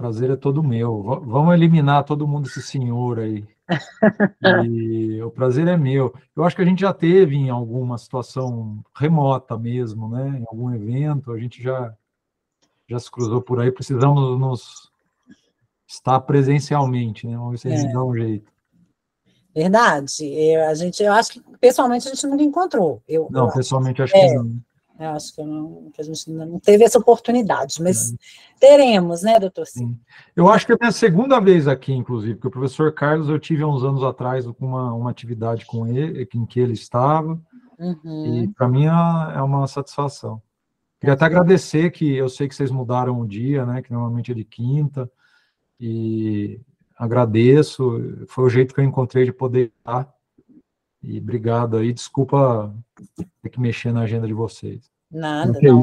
prazer é todo meu. Vamos eliminar todo mundo, esse senhor aí. E o prazer é meu. Eu acho que a gente já teve em alguma situação remota mesmo, né? Em algum evento, a gente já se cruzou por aí. Precisamos nos estar presencialmente, né? Vamos ver se a gente dá um jeito. Verdade. Eu acho que pessoalmente a gente nunca encontrou. Não, pessoalmente acho que não. Eu acho que a gente ainda não teve essa oportunidade, mas teremos, né, doutor Silvio? Sim. Eu acho que é a minha segunda vez aqui, inclusive, porque o professor Carlos eu tive há uns anos atrás uma atividade com ele, em que ele estava, e para mim é uma satisfação. Queria até agradecer que eu sei que vocês mudaram o dia, né, que normalmente é de quinta, e agradeço, foi o jeito que eu encontrei de poder estar, e obrigado aí, desculpa ter que mexer na agenda de vocês. Nada, não.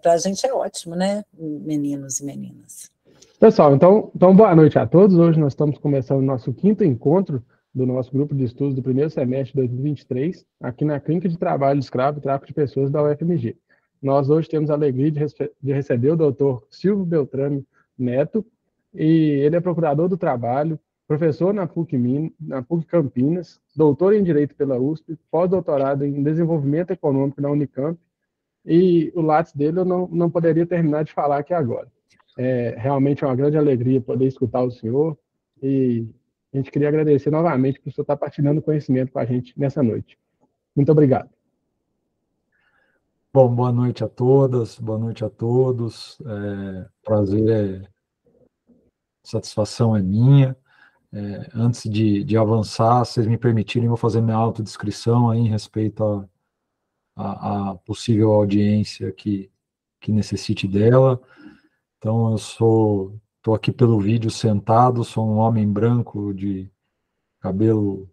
Para a gente é ótimo, né, meninos e meninas. Pessoal, então boa noite a todos. Hoje nós estamos começando o nosso quinto encontro do nosso grupo de estudos do primeiro semestre de 2023, aqui na Clínica de Trabalho Escravo e Tráfico de Pessoas da UFMG. Nós hoje temos a alegria de receber o doutor Silvio Beltrame Neto, e ele é procurador do trabalho, professor na PUC Campinas, doutor em Direito pela USP, pós-doutorado em Desenvolvimento Econômico na Unicamp, e o Lattes dele eu não poderia terminar de falar aqui agora. Realmente é uma grande alegria poder escutar o senhor, e a gente queria agradecer novamente por o senhor estar partilhando conhecimento com a gente nessa noite. Muito obrigado. Bom, boa noite a todas, boa noite a todos. Prazer, satisfação é minha. Antes de avançar, se vocês me permitirem, vou fazer minha autodescrição aí em respeito à possível audiência que necessite dela. Então, eu estou aqui pelo vídeo sentado, sou um homem branco de cabelo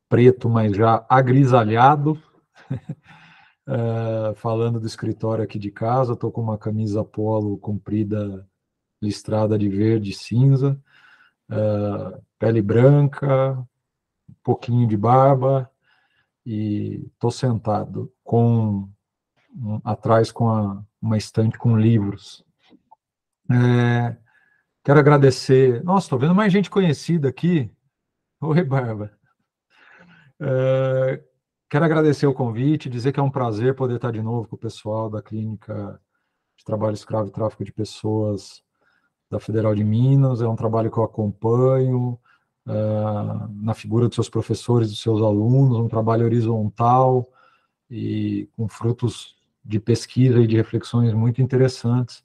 preto, mas já agrisalhado, falando do escritório aqui de casa. Estou com uma camisa polo comprida, listrada de verde e cinza, pele branca, um pouquinho de barba, e estou sentado atrás com uma estante com livros. Quero agradecer. Nossa, estou vendo mais gente conhecida aqui. Oi, Barba. Quero agradecer o convite, dizer que é um prazer poder estar de novo com o pessoal da Clínica de Trabalho Escravo e Tráfico de Pessoas da Federal de Minas. É um trabalho que eu acompanho na figura dos seus professores, dos seus alunos, um trabalho horizontal e com frutos de pesquisa e de reflexões muito interessantes.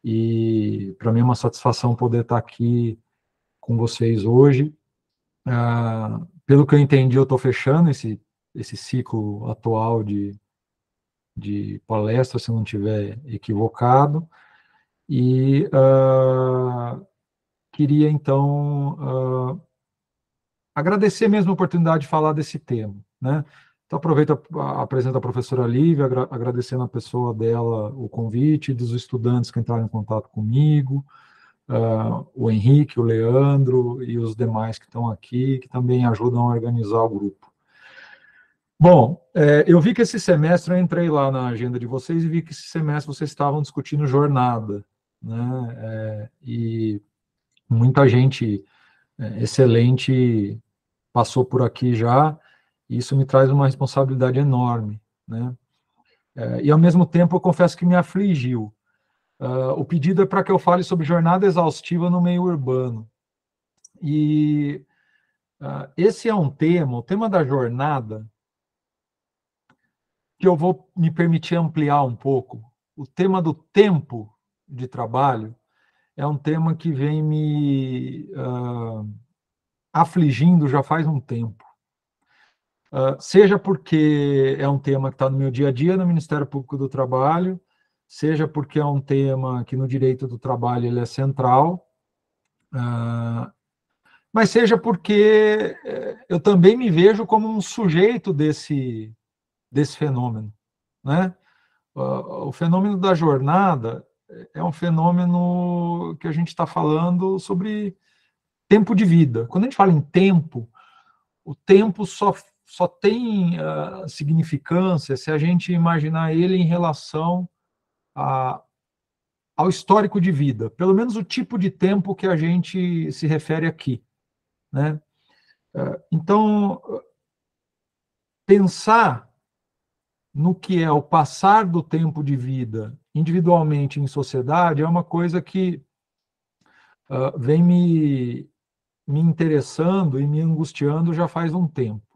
E para mim é uma satisfação poder estar aqui com vocês hoje. Pelo que eu entendi, eu estou fechando esse ciclo atual de palestra, se eu não estiver equivocado, e queria, então, agradecer mesmo a oportunidade de falar desse tema, né? Então, aproveito, apresento a professora Lívia, agradecendo a pessoa dela o convite, dos estudantes que entraram em contato comigo, o Henrique, o Leandro e os demais que estão aqui, que também ajudam a organizar o grupo. Bom, eu vi que esse semestre, eu entrei lá na agenda de vocês e vi que esse semestre vocês estavam discutindo jornada, né? E muita gente excelente passou por aqui já, e isso me traz uma responsabilidade enorme, né? E, ao mesmo tempo, eu confesso que me afligiu. O pedido é para que eu fale sobre jornada exaustiva no meio urbano. E esse é um tema, o tema da jornada, que eu vou me permitir ampliar um pouco. O tema do tempo de trabalho é um tema que vem me afligindo já faz um tempo. Seja porque é um tema que está no meu dia a dia no Ministério Público do Trabalho, seja porque é um tema que no direito do trabalho ele é central, mas seja porque eu também me vejo como um sujeito desse fenômeno, né? O fenômeno da jornada é um fenômeno que a gente está falando sobre tempo de vida. Quando a gente fala em tempo, o tempo só tem significância se a gente imaginar ele em relação ao histórico de vida, pelo menos o tipo de tempo que a gente se refere aqui, né? Então, pensar no que é o passar do tempo de vida individualmente em sociedade é uma coisa que vem me interessando e me angustiando já faz um tempo.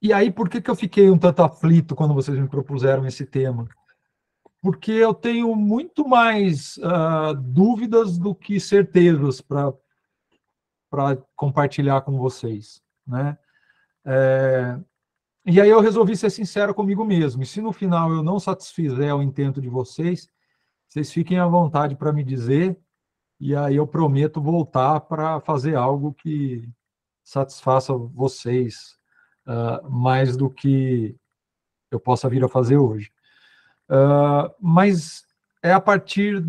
E aí, por que eu fiquei um tanto aflito quando vocês me propuseram esse tema? Porque eu tenho muito mais dúvidas do que certezas para compartilhar com vocês, né? E aí eu resolvi ser sincero comigo mesmo. E se no final eu não satisfizer o intento de vocês, vocês fiquem à vontade para me dizer, e aí eu prometo voltar para fazer algo que satisfaça vocês mais do que eu possa vir a fazer hoje. Mas é a partir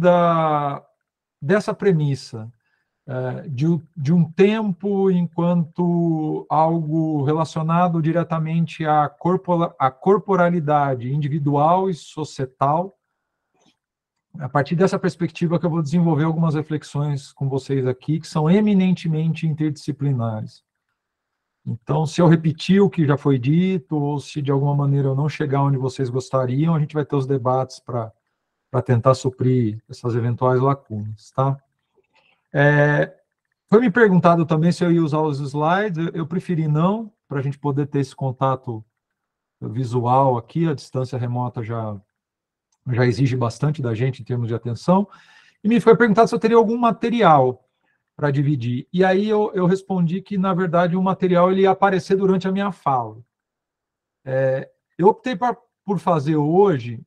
dessa premissa, de um tempo enquanto algo relacionado diretamente à corporalidade individual e societal. A partir dessa perspectiva que eu vou desenvolver algumas reflexões com vocês aqui, que são eminentemente interdisciplinares. Então, se eu repetir o que já foi dito, ou se de alguma maneira eu não chegar onde vocês gostariam, a gente vai ter os debates para tentar suprir essas eventuais lacunas, tá? Foi me perguntado também se eu ia usar os slides, eu preferi não, para a gente poder ter esse contato visual aqui, a distância remota já exige bastante da gente em termos de atenção, e me foi perguntado se eu teria algum material para dividir. E aí eu respondi que, na verdade, o material ele ia aparecer durante a minha fala. Eu optei por fazer hoje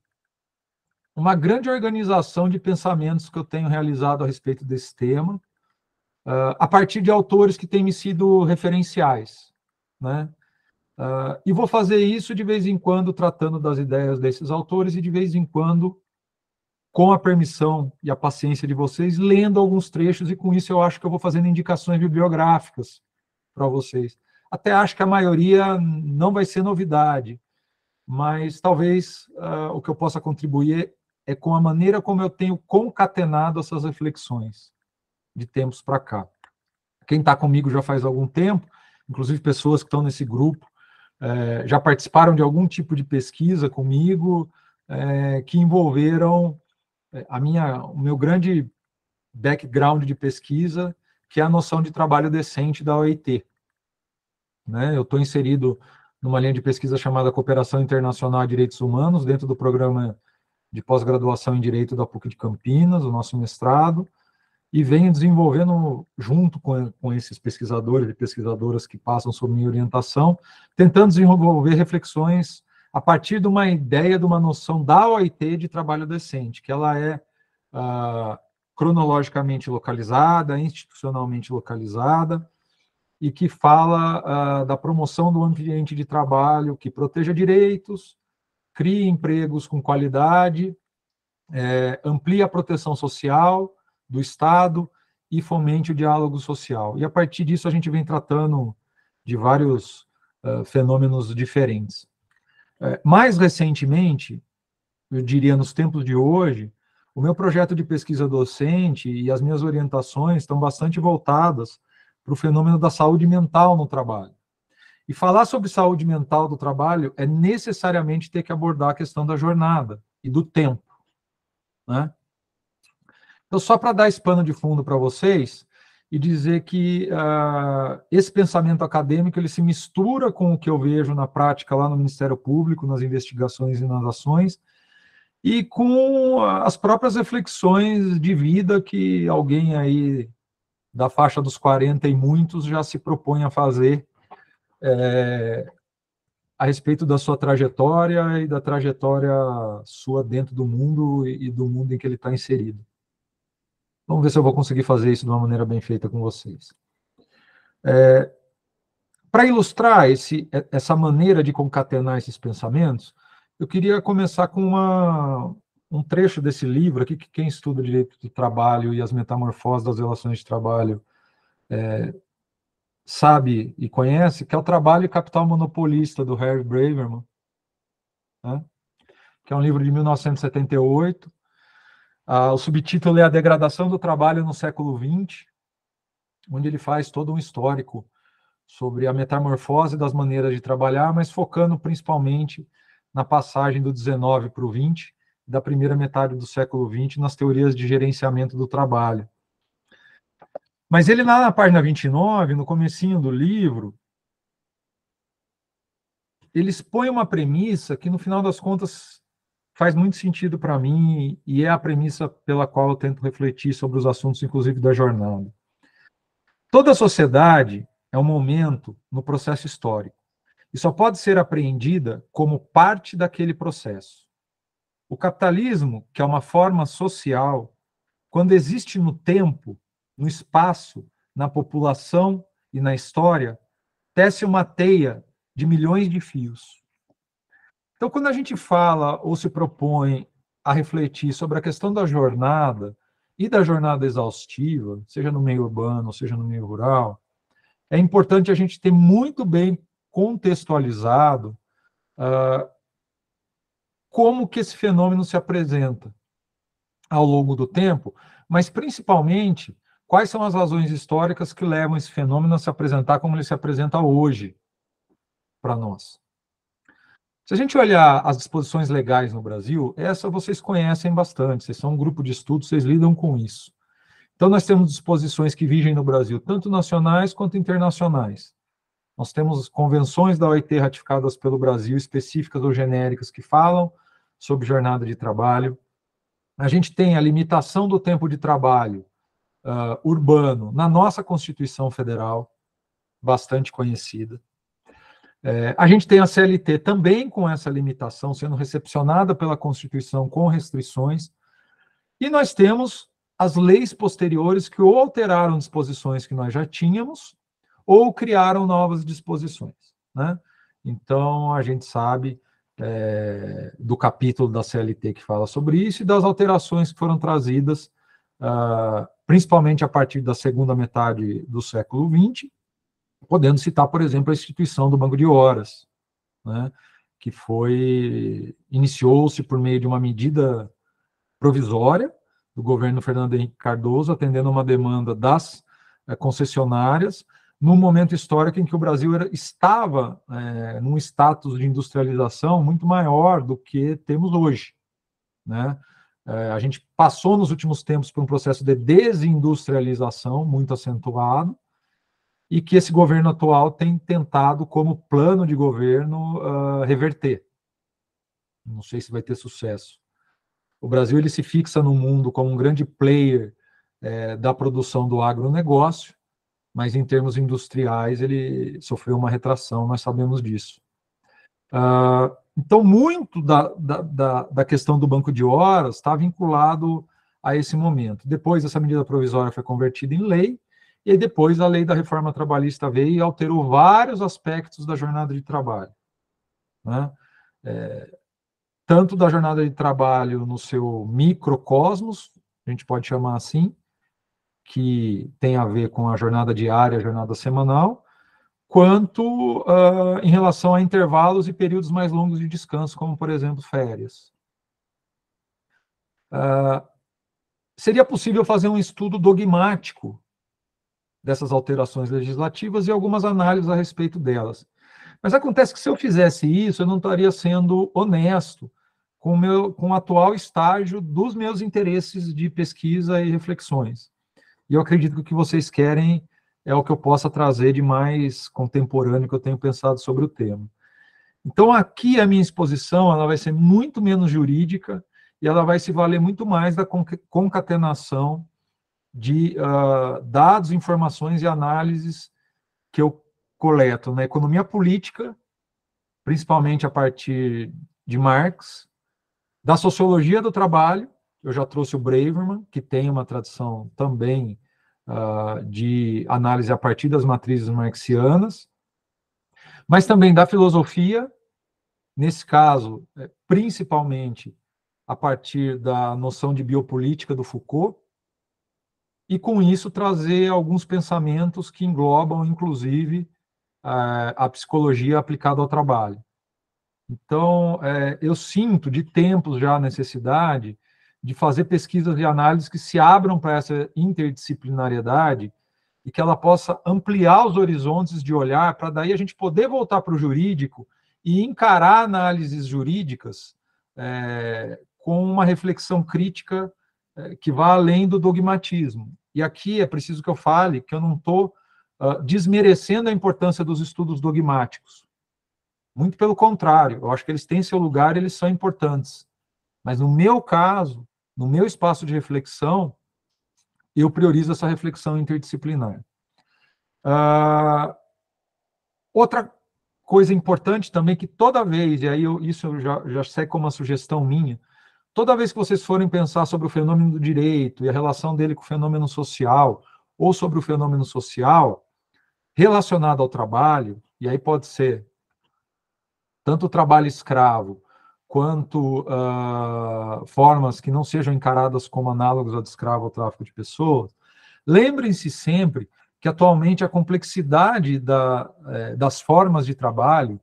uma grande organização de pensamentos que eu tenho realizado a respeito desse tema, a partir de autores que têm me sido referenciais, né? E vou fazer isso de vez em quando tratando das ideias desses autores e de vez em quando, com a permissão e a paciência de vocês, lendo alguns trechos, e com isso eu acho que eu vou fazendo indicações bibliográficas para vocês. Até acho que a maioria não vai ser novidade, mas talvez o que eu possa contribuir é com a maneira como eu tenho concatenado essas reflexões de tempos para cá. Quem está comigo já faz algum tempo, inclusive pessoas que estão nesse grupo, já participaram de algum tipo de pesquisa comigo, que envolveram o meu grande background de pesquisa, que é a noção de trabalho decente da OIT. Né? Eu estou inserido numa linha de pesquisa chamada Cooperação Internacional e Direitos Humanos, dentro do programa de pós-graduação em Direito da PUC de Campinas, o nosso mestrado, e venho desenvolvendo, junto com esses pesquisadores e pesquisadoras que passam sob minha orientação, tentando desenvolver reflexões a partir de uma ideia, de uma noção da OIT de trabalho decente, que ela é cronologicamente localizada, institucionalmente localizada, e que fala da promoção do ambiente de trabalho que proteja direitos, crie empregos com qualidade, amplie a proteção social do Estado e fomente o diálogo social. E, a partir disso, a gente vem tratando de vários fenômenos diferentes. Mais recentemente, eu diria nos tempos de hoje, o meu projeto de pesquisa docente e as minhas orientações estão bastante voltadas para o fenômeno da saúde mental no trabalho. E falar sobre saúde mental do trabalho é necessariamente ter que abordar a questão da jornada e do tempo, né? Então, só para dar esse pano de fundo para vocês e dizer que esse pensamento acadêmico ele se mistura com o que eu vejo na prática lá no Ministério Público, nas investigações e nas ações, e com as próprias reflexões de vida que alguém aí da faixa dos 40 e muitos já se propõe a fazer a respeito da sua trajetória e da trajetória sua dentro do mundo e do mundo em que ele está inserido. Vamos ver se eu vou conseguir fazer isso de uma maneira bem feita com vocês. Para ilustrar essa maneira de concatenar esses pensamentos, eu queria começar com um trecho desse livro aqui, que quem estuda direito do trabalho e as metamorfoses das relações de trabalho sabe e conhece, que é o Trabalho e Capital Monopolista, do Harry Braverman, né? Que é um livro de 1978, O subtítulo é A Degradação do Trabalho no Século XX, onde ele faz todo um histórico sobre a metamorfose das maneiras de trabalhar, mas focando principalmente na passagem do 19 para o 20, da primeira metade do século 20, nas teorias de gerenciamento do trabalho. Mas ele, lá na página 29, no comecinho do livro, ele expõe uma premissa que, no final das contas, faz muito sentido para mim e é a premissa pela qual eu tento refletir sobre os assuntos, inclusive da jornada. Toda sociedade é um momento no processo histórico e só pode ser apreendida como parte daquele processo. O capitalismo, que é uma forma social, quando existe no tempo, no espaço, na população e na história, tece uma teia de milhões de fios. Então, quando a gente fala ou se propõe a refletir sobre a questão da jornada e da jornada exaustiva, seja no meio urbano, seja no meio rural, é importante a gente ter muito bem contextualizado como que esse fenômeno se apresenta ao longo do tempo, mas principalmente quais são as razões históricas que levam esse fenômeno a se apresentar como ele se apresenta hoje para nós. Se a gente olhar as disposições legais no Brasil, essa vocês conhecem bastante, vocês são um grupo de estudo, vocês lidam com isso. Então, nós temos disposições que vigem no Brasil, tanto nacionais quanto internacionais. Nós temos convenções da OIT ratificadas pelo Brasil, específicas ou genéricas, que falam sobre jornada de trabalho. A gente tem a limitação do tempo de trabalho urbano na nossa Constituição Federal, bastante conhecida. A gente tem a CLT também com essa limitação, sendo recepcionada pela Constituição com restrições, e nós temos as leis posteriores que ou alteraram disposições que nós já tínhamos, ou criaram novas disposições, né? Então, a gente sabe do capítulo da CLT que fala sobre isso e das alterações que foram trazidas, principalmente a partir da segunda metade do século XX, podendo citar, por exemplo, a instituição do Banco de Horas, né, que iniciou-se por meio de uma medida provisória do governo Fernando Henrique Cardoso, atendendo a uma demanda das concessionárias, num momento histórico em que o Brasil estava num status de industrialização muito maior do que temos hoje, né? A gente passou nos últimos tempos por um processo de desindustrialização muito acentuado, e que esse governo atual tem tentado, como plano de governo, reverter. Não sei se vai ter sucesso. O Brasil ele se fixa no mundo como um grande player da produção do agronegócio, mas em termos industriais ele sofreu uma retração, nós sabemos disso. Então, muito da questão do banco de horas está vinculado a esse momento. Depois, essa medida provisória foi convertida em lei, e depois a lei da reforma trabalhista veio e alterou vários aspectos da jornada de trabalho, né? Tanto da jornada de trabalho no seu microcosmos, a gente pode chamar assim, que tem a ver com a jornada diária, a jornada semanal, quanto em relação a intervalos e períodos mais longos de descanso, como, por exemplo, férias. Seria possível fazer um estudo dogmático dessas alterações legislativas e algumas análises a respeito delas. Mas acontece que se eu fizesse isso, eu não estaria sendo honesto com o atual estágio dos meus interesses de pesquisa e reflexões. E eu acredito que o que vocês querem é o que eu possa trazer de mais contemporâneo que eu tenho pensado sobre o tema. Então, aqui a minha exposição ela vai ser muito menos jurídica e ela vai se valer muito mais da concatenação de dados, informações e análises que eu coleto na economia política, principalmente a partir de Marx, da sociologia do trabalho, eu já trouxe o Braverman, que tem uma tradição também de análise a partir das matrizes marxianas, mas também da filosofia, nesse caso, principalmente a partir da noção de biopolítica do Foucault, e com isso trazer alguns pensamentos que englobam, inclusive, a psicologia aplicada ao trabalho. Então, eu sinto de tempos já a necessidade de fazer pesquisas e análises que se abram para essa interdisciplinariedade e que ela possa ampliar os horizontes de olhar, para daí a gente poder voltar para o jurídico e encarar análises jurídicas com uma reflexão crítica que vá além do dogmatismo. E aqui é preciso que eu fale que eu não estou desmerecendo a importância dos estudos dogmáticos. Muito pelo contrário, eu acho que eles têm seu lugar, eles são importantes. Mas no meu caso, no meu espaço de reflexão, eu priorizo essa reflexão interdisciplinar. Outra coisa importante também, que toda vez, e aí isso eu já sei como uma sugestão minha, toda vez que vocês forem pensar sobre o fenômeno do direito e a relação dele com o fenômeno social, ou sobre o fenômeno social relacionado ao trabalho, e aí pode ser tanto o trabalho escravo, quanto formas que não sejam encaradas como análogos ao de escravo ou tráfico de pessoas, lembrem-se sempre que atualmente a complexidade das formas de trabalho,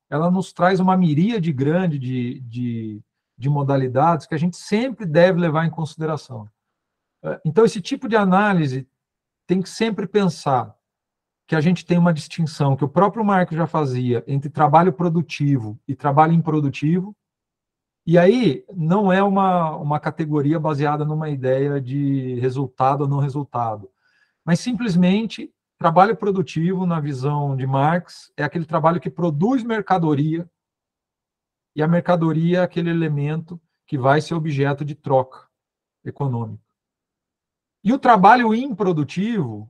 ela nos traz uma miríade grande de modalidades que a gente sempre deve levar em consideração. Então, esse tipo de análise tem que sempre pensar que a gente tem uma distinção que o próprio Marx já fazia entre trabalho produtivo e trabalho improdutivo, e aí não é uma categoria baseada numa ideia de resultado ou não resultado, mas simplesmente trabalho produtivo, na visão de Marx, é aquele trabalho que produz mercadoria, e a mercadoria é aquele elemento que vai ser objeto de troca econômica. E o trabalho improdutivo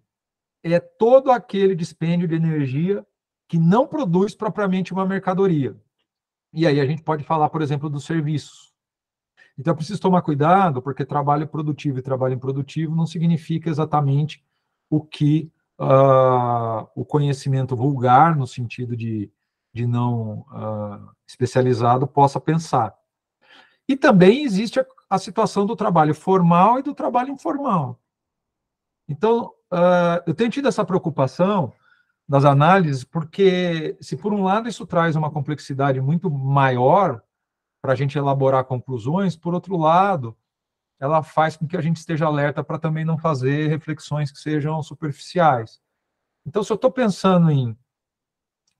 é todo aquele dispêndio de energia que não produz propriamente uma mercadoria. E aí a gente pode falar, por exemplo, dos serviços. Então, eu preciso tomar cuidado, porque trabalho produtivo e trabalho improdutivo não significa exatamente o que o conhecimento vulgar, no sentido de não especializado, possa pensar. E também existe a situação do trabalho formal e do trabalho informal. Então, eu tenho tido essa preocupação das análises, porque, se por um lado isso traz uma complexidade muito maior para a gente elaborar conclusões, por outro lado, ela faz com que a gente esteja alerta para também não fazer reflexões que sejam superficiais. Então, se eu estou pensando em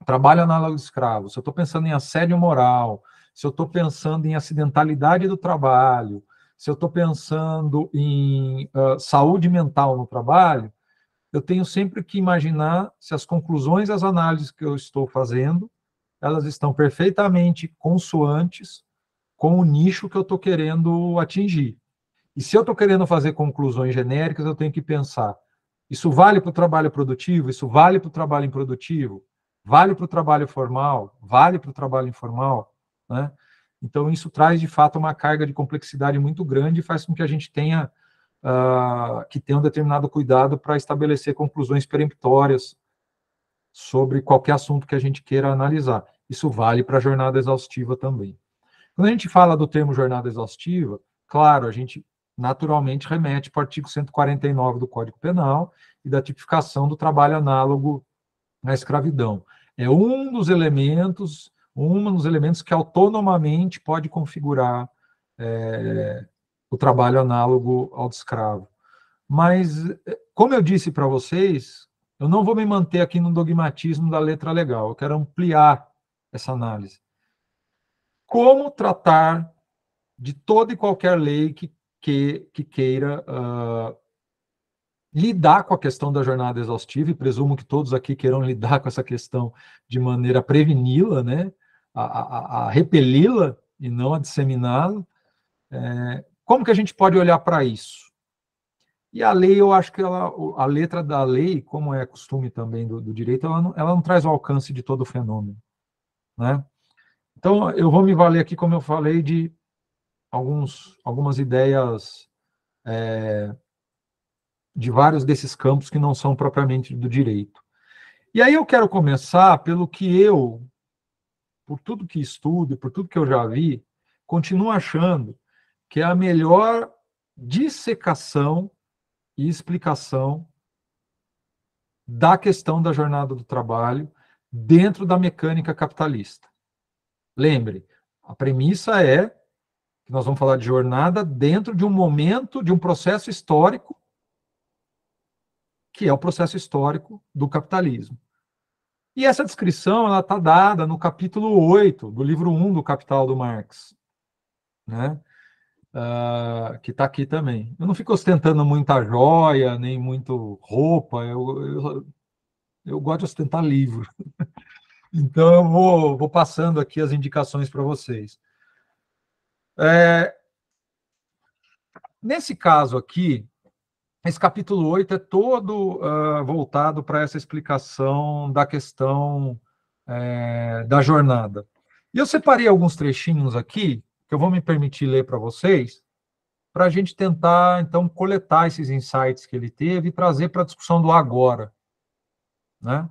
trabalho análogo de escravo, se eu estou pensando em assédio moral, se eu estou pensando em acidentalidade do trabalho, se eu estou pensando em saúde mental no trabalho, eu tenho sempre que imaginar se as conclusões e as análises que eu estou fazendo, elas estão perfeitamente consoantes com o nicho que eu estou querendo atingir. E se eu estou querendo fazer conclusões genéricas, eu tenho que pensar, isso vale para o trabalho produtivo? Isso vale para o trabalho improdutivo? Vale para o trabalho formal? Vale para o trabalho informal? Né? Então, isso traz, de fato, uma carga de complexidade muito grande e faz com que a gente tenha que ter um determinado cuidado para estabelecer conclusões peremptórias sobre qualquer assunto que a gente queira analisar. Isso vale para a jornada exaustiva também. Quando a gente fala do termo jornada exaustiva, claro, a gente naturalmente remete para o artigo 149 do Código Penal e da tipificação do trabalho análogo à escravidão. É um dos elementos que autonomamente pode configurar o trabalho análogo ao de escravo. Mas, como eu disse para vocês, eu não vou me manter aqui no dogmatismo da letra legal, eu quero ampliar essa análise. Como tratar de toda e qualquer lei que queira lidar com a questão da jornada exaustiva, e presumo que todos aqui queiram lidar com essa questão de maneira a preveni-la, né? a repeli-la e não a disseminá-la. Como que a gente pode olhar para isso? E a lei, eu acho que a letra da lei, como é costume também do direito, ela não traz o alcance de todo o fenômeno. Né? Então, eu vou me valer aqui, como eu falei, de algumas ideias de vários desses campos que não são propriamente do direito. E aí eu quero começar pelo que eu, por tudo que estudo, por tudo que eu já vi, continuo achando que é a melhor dissecação e explicação da questão da jornada do trabalho dentro da mecânica capitalista. Lembre, a premissa é Nós vamos falar de jornada dentro de um momento, de um processo histórico, que é o processo histórico do capitalismo. E essa descrição ela está dada no capítulo 8 do livro 1 do Capital do Marx, né? Que está aqui também. Eu não fico ostentando muita joia, nem muito roupa, eu gosto de ostentar livro. Então, eu vou passando aqui as indicações para vocês. Nesse caso aqui, esse capítulo 8 é todo voltado para essa explicação da questão da jornada. E eu separei alguns trechinhos aqui, que eu vou me permitir ler para vocês, para a gente tentar, então, coletar esses insights que ele teve e trazer para a discussão do agora, né?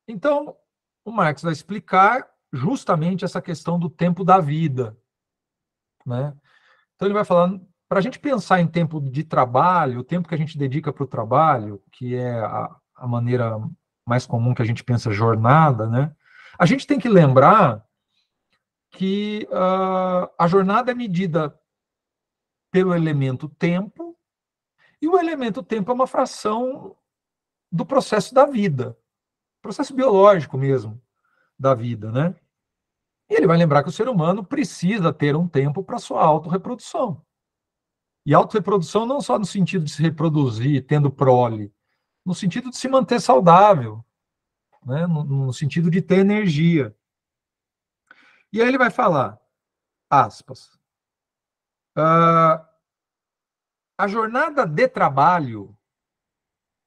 Então, o Marx vai explicar justamente essa questão do tempo da vida, né? Então, ele vai falar, para a gente pensar em tempo de trabalho, o tempo que a gente dedica para o trabalho, que é a maneira mais comum que a gente pensa jornada, né? A gente tem que lembrar que a jornada é medida pelo elemento tempo, e o elemento tempo é uma fração do processo da vida, processo biológico mesmo da vida, né? E ele vai lembrar que o ser humano precisa ter um tempo para sua autorreprodução. E autorreprodução não só no sentido de se reproduzir, tendo prole, no sentido de se manter saudável, né? No sentido de ter energia. E aí ele vai falar, aspas, a jornada de trabalho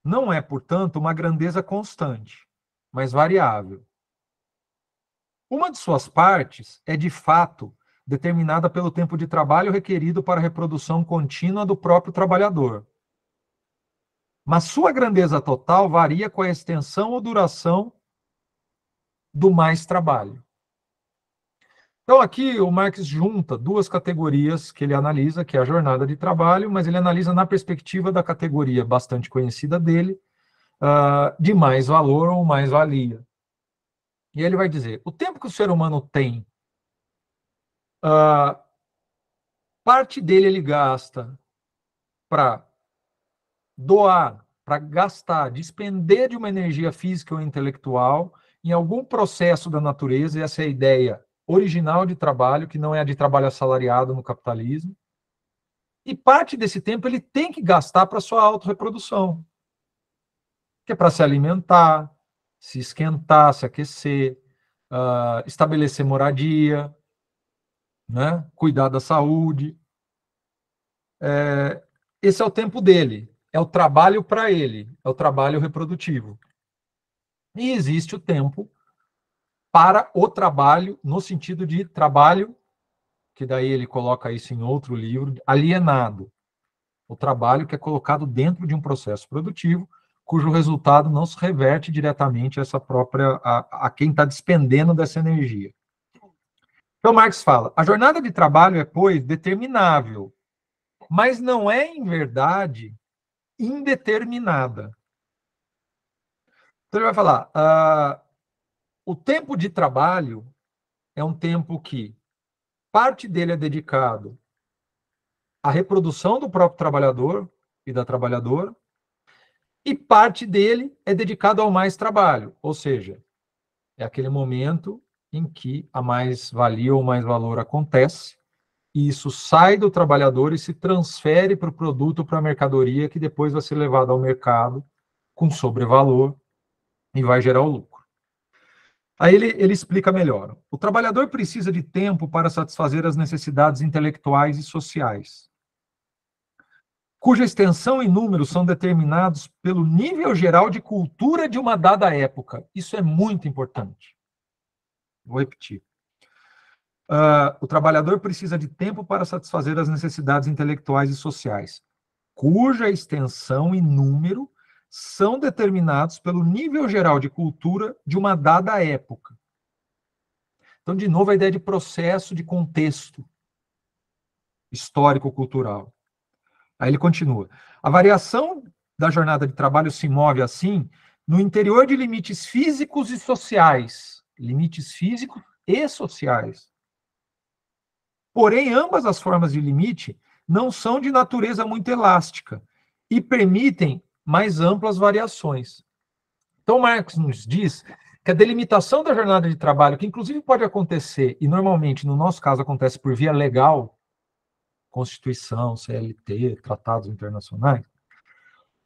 não é, portanto, uma grandeza constante, mas variável. Uma de suas partes é, de fato, determinada pelo tempo de trabalho requerido para a reprodução contínua do próprio trabalhador. Mas sua grandeza total varia com a extensão ou duração do mais trabalho. Então, aqui o Marx junta duas categorias que ele analisa, que é a jornada de trabalho, mas ele analisa na perspectiva da categoria bastante conhecida dele, de mais valor ou mais-valia. E ele vai dizer, o tempo que o ser humano tem, parte dele ele gasta para doar, para gastar, despender de uma energia física ou intelectual em algum processo da natureza, e essa é a ideia original de trabalho, que não é a de trabalho assalariado no capitalismo, e parte desse tempo ele tem que gastar para sua autorreprodução, que é para se alimentar, se esquentar, se aquecer, estabelecer moradia, né? Cuidar da saúde. Esse é o tempo dele, é o trabalho para ele, é o trabalho reprodutivo. E existe o tempo para o trabalho, no sentido de trabalho, que daí ele coloca isso em outro livro, alienado. O trabalho que é colocado dentro de um processo produtivo, cujo resultado não se reverte diretamente a quem está despendendo dessa energia. Então, Marx fala, a jornada de trabalho é, pois, determinável, mas não é, em verdade, indeterminada. Então, ele vai falar, o tempo de trabalho é um tempo que parte dele é dedicado à reprodução do próprio trabalhador e da trabalhadora, e parte dele é dedicado ao mais trabalho, ou seja, é aquele momento em que a mais-valia ou mais-valor acontece, e isso sai do trabalhador e se transfere para o produto, para a mercadoria, que depois vai ser levado ao mercado com sobrevalor e vai gerar o lucro. Aí ele explica melhor. O trabalhador precisa de tempo para satisfazer as necessidades intelectuais e sociais, cuja extensão e número são determinados pelo nível geral de cultura de uma dada época. Isso é muito importante. Vou repetir. O trabalhador precisa de tempo para satisfazer as necessidades intelectuais e sociais, cuja extensão e número são determinados pelo nível geral de cultura de uma dada época. Então, de novo, a ideia de processo, de contexto histórico-cultural. Aí ele continua. A variação da jornada de trabalho se move, assim, no interior de limites físicos e sociais. Limites físicos e sociais. Porém, ambas as formas de limite não são de natureza muito elástica e permitem mais amplas variações. Então, Marx nos diz que a delimitação da jornada de trabalho, que inclusive pode acontecer, e normalmente, no nosso caso, acontece por via legal, Constituição, CLT, tratados internacionais,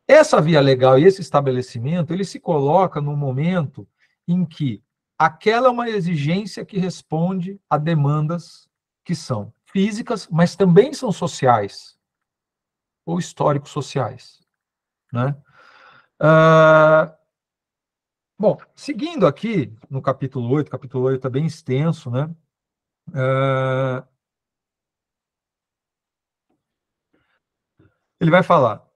essa via legal e esse estabelecimento, ele se coloca no momento em que aquela é uma exigência que responde a demandas que são físicas, mas também são sociais ou históricos-sociais, né? Bom, seguindo aqui no capítulo 8 é bem extenso, né? Ele vai falar: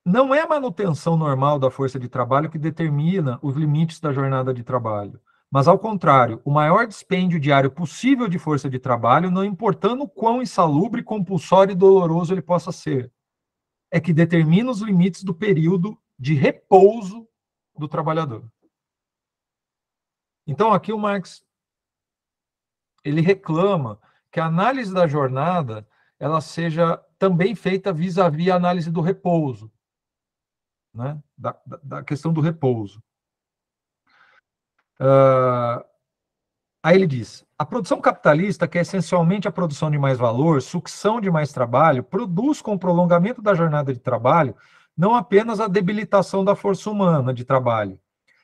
não é a manutenção normal da força de trabalho que determina os limites da jornada de trabalho, mas, ao contrário, o maior dispêndio diário possível de força de trabalho, não importando o quão insalubre, compulsório e doloroso ele possa ser, é que determina os limites do período de repouso do trabalhador. Então, aqui o Marx ele reclama que a análise da jornada ela seja também feita vis-à-vis a análise do repouso, né? Da questão do repouso. Aí ele diz: a produção capitalista, que é essencialmente a produção de mais valor, sucção de mais trabalho, produz com o prolongamento da jornada de trabalho não apenas a debilitação da força humana de trabalho,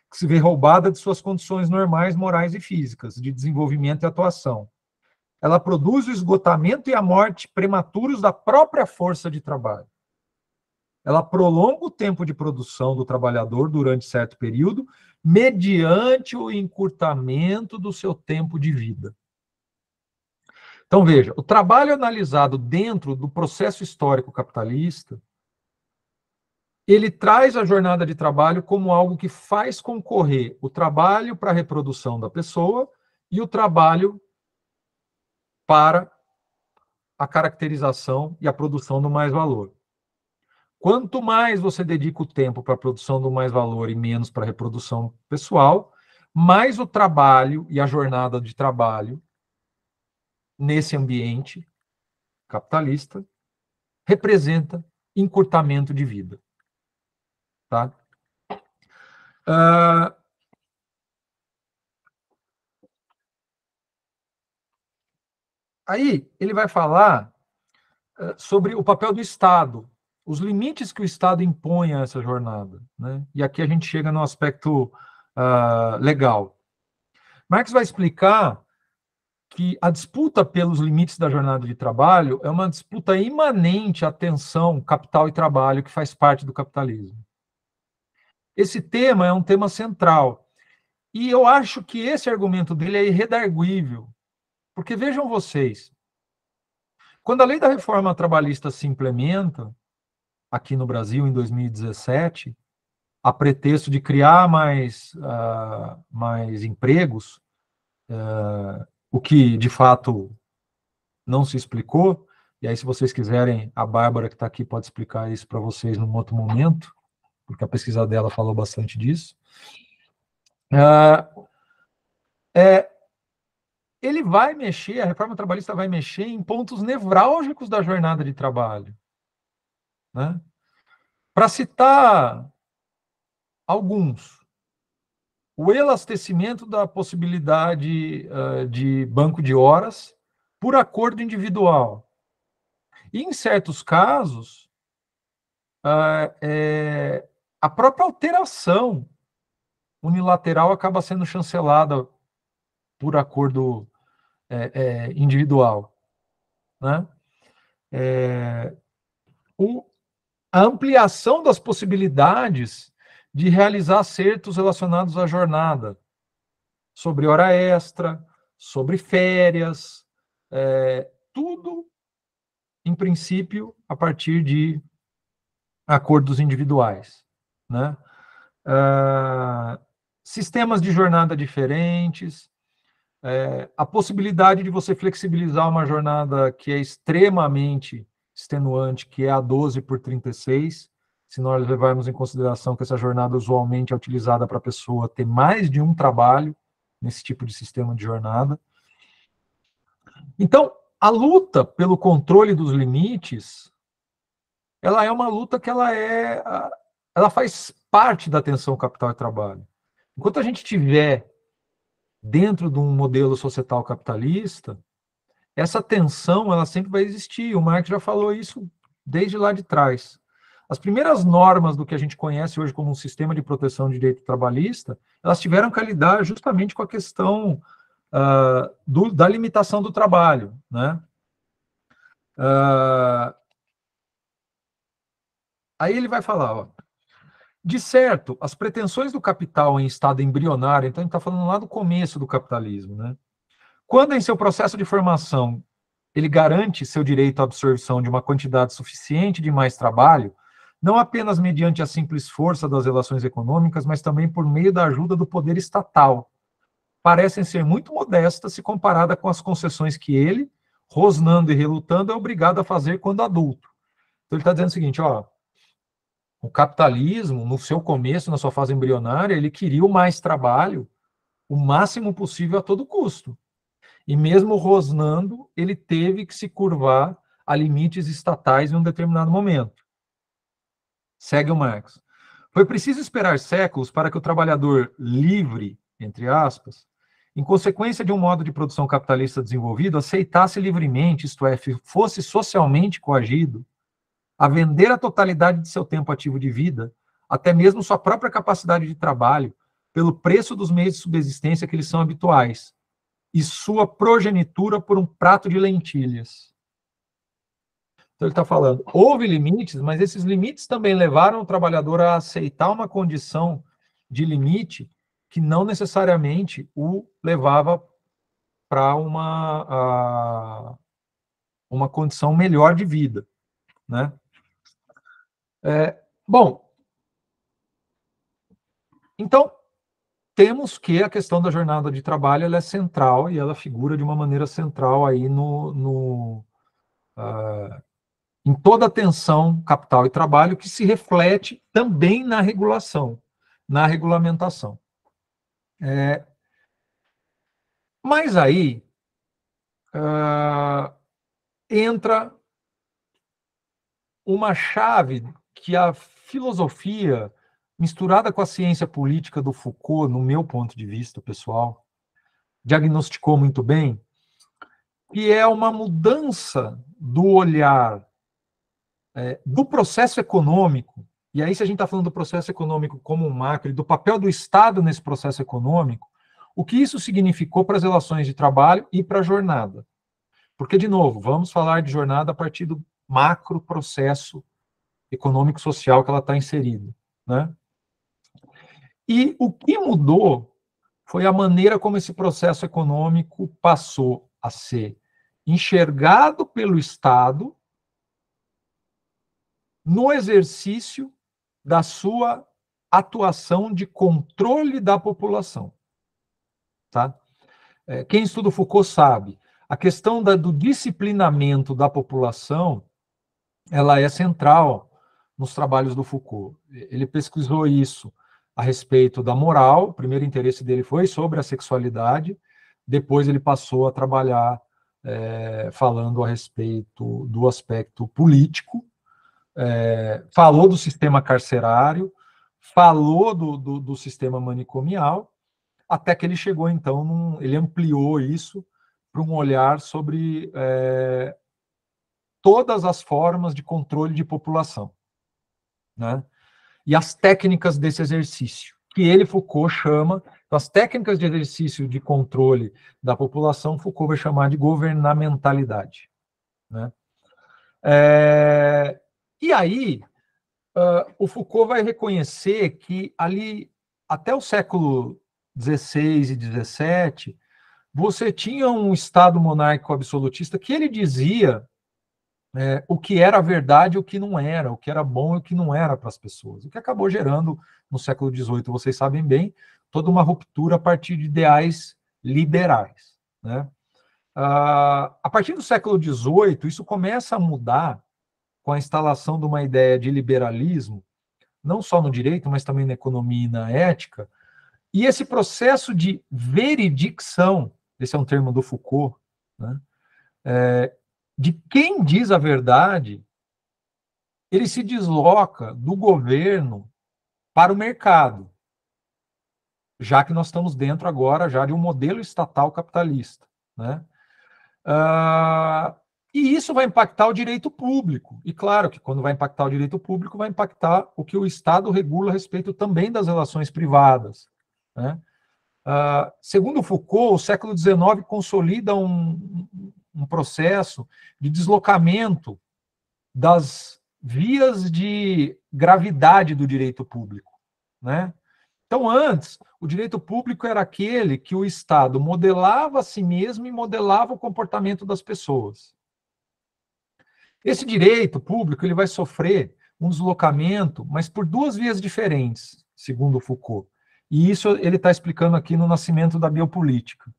que se vê roubada de suas condições normais, morais e físicas, de desenvolvimento e atuação. Ela produz o esgotamento e a morte prematuros da própria força de trabalho. Ela prolonga o tempo de produção do trabalhador durante certo período, mediante o encurtamento do seu tempo de vida. Então, veja, o trabalho analisado dentro do processo histórico capitalista, ele traz a jornada de trabalho como algo que faz concorrer o trabalho para a reprodução da pessoa e o trabalho para a caracterização e a produção do mais-valor. Quanto mais você dedica o tempo para a produção do mais-valor e menos para a reprodução pessoal, mais o trabalho e a jornada de trabalho nesse ambiente capitalista representa encurtamento de vida. Tá? Aí ele vai falar sobre o papel do Estado, os limites que o Estado impõe a essa jornada, né? E aqui a gente chega no aspecto legal. Marx vai explicar que a disputa pelos limites da jornada de trabalho é uma disputa imanente à tensão capital e trabalho que faz parte do capitalismo. Esse tema é um tema central. E eu acho que esse argumento dele é irredarguível. Porque vejam vocês, quando a lei da reforma trabalhista se implementa, aqui no Brasil, em 2017, a pretexto de criar mais empregos, o que, de fato, não se explicou, e aí, se vocês quiserem, a Bárbara, que está aqui, pode explicar isso para vocês num outro momento, porque a pesquisa dela falou bastante disso. Ele vai mexer, a reforma trabalhista vai mexer em pontos nevrálgicos da jornada de trabalho, né? Para citar alguns, o elastecimento da possibilidade de banco de horas por acordo individual. E, em certos casos, a própria alteração unilateral acaba sendo chancelada por acordo individual, né? A ampliação das possibilidades de realizar acertos relacionados à jornada, sobre hora extra, sobre férias, tudo, em princípio, a partir de acordos individuais, né? Sistemas de jornada diferentes, a possibilidade de você flexibilizar uma jornada que é extremamente extenuante, que é a 12/36, se nós levarmos em consideração que essa jornada usualmente é utilizada para a pessoa ter mais de um trabalho nesse tipo de sistema de jornada. Então, a luta pelo controle dos limites, ela é uma luta que ela faz parte da tensão capital e trabalho. Enquanto a gente estiver dentro de um modelo societal capitalista, essa tensão ela sempre vai existir. O Marx já falou isso desde lá de trás. As primeiras normas do que a gente conhece hoje como um sistema de proteção de direito trabalhista, elas tiveram que lidar justamente com a questão da limitação do trabalho, né? Aí ele vai falar, ó, de certo, as pretensões do capital em estado embrionário, então a gente está falando lá do começo do capitalismo, né? Quando em seu processo de formação ele garante seu direito à absorção de uma quantidade suficiente de mais trabalho, não apenas mediante a simples força das relações econômicas, mas também por meio da ajuda do poder estatal, parecem ser muito modestas se comparada com as concessões que ele, rosnando e relutando, é obrigado a fazer quando adulto. Então ele está dizendo o seguinte, ó, o capitalismo, no seu começo, na sua fase embrionária, ele queria o mais trabalho, o máximo possível a todo custo. E mesmo rosnando, ele teve que se curvar a limites estatais em um determinado momento. Segue o Marx. Foi preciso esperar séculos para que o trabalhador livre, entre aspas, em consequência de um modo de produção capitalista desenvolvido, aceitasse livremente, isto é, fosse socialmente coagido, a vender a totalidade de seu tempo ativo de vida, até mesmo sua própria capacidade de trabalho, pelo preço dos meios de subsistência que lhes são habituais, e sua progenitura por um prato de lentilhas. Então ele está falando, houve limites, mas esses limites também levaram o trabalhador a aceitar uma condição de limite que não necessariamente o levava para uma condição melhor de vida, né? Bom, então temos que a questão da jornada de trabalho ela é central e ela figura de uma maneira central aí em toda a tensão capital e trabalho que se reflete também na regulação, na regulamentação. Mas aí entra uma chave que a filosofia, misturada com a ciência política do Foucault, no meu ponto de vista pessoal, diagnosticou muito bem, que é uma mudança do olhar do processo econômico, e aí se a gente está falando do processo econômico como um macro, e do papel do Estado nesse processo econômico, o que isso significou para as relações de trabalho e para a jornada. Porque, de novo, vamos falar de jornada a partir do macro processo econômico-social que ela está inserida, né? E o que mudou foi a maneira como esse processo econômico passou a ser enxergado pelo Estado no exercício da sua atuação de controle da população. Tá? Quem estuda Foucault sabe, a questão do disciplinamento da população, ela é central nos trabalhos do Foucault. Ele pesquisou isso a respeito da moral, o primeiro interesse dele foi sobre a sexualidade, depois ele passou a trabalhar falando a respeito do aspecto político, falou do sistema carcerário, falou do sistema manicomial, até que ele chegou, então, ele ampliou isso para um olhar sobre todas as formas de controle de população, né? E as técnicas desse exercício, que ele, Foucault, chama, as técnicas de exercício de controle da população, Foucault vai chamar de governamentalidade, né? E aí, o Foucault vai reconhecer que ali, até o século XVI e XVII, você tinha um Estado monárquico absolutista que ele dizia o que era verdade e o que não era, o que era bom e o que não era para as pessoas, o que acabou gerando, no século XVIII, vocês sabem bem, toda uma ruptura a partir de ideais liberais, né? A partir do século XVIII, isso começa a mudar com a instalação de uma ideia de liberalismo, não só no direito, mas também na economia e na ética, E esse processo de veredicção, esse é um termo do Foucault, né, de quem diz a verdade, ele se desloca do governo para o mercado, já que nós estamos dentro agora já de um modelo estatal capitalista, né? E isso vai impactar o direito público. E claro que quando vai impactar o direito público, vai impactar o que o Estado regula a respeito também das relações privadas, né? Segundo Foucault, o século XIX consolida um processo de deslocamento das vias de gravidade do direito público, né? Então, antes, o direito público era aquele que o Estado modelava a si mesmo e modelava o comportamento das pessoas. Esse direito público ele vai sofrer um deslocamento, mas por duas vias diferentes, segundo Foucault. E isso ele está explicando aqui no Nascimento da Biopolítica,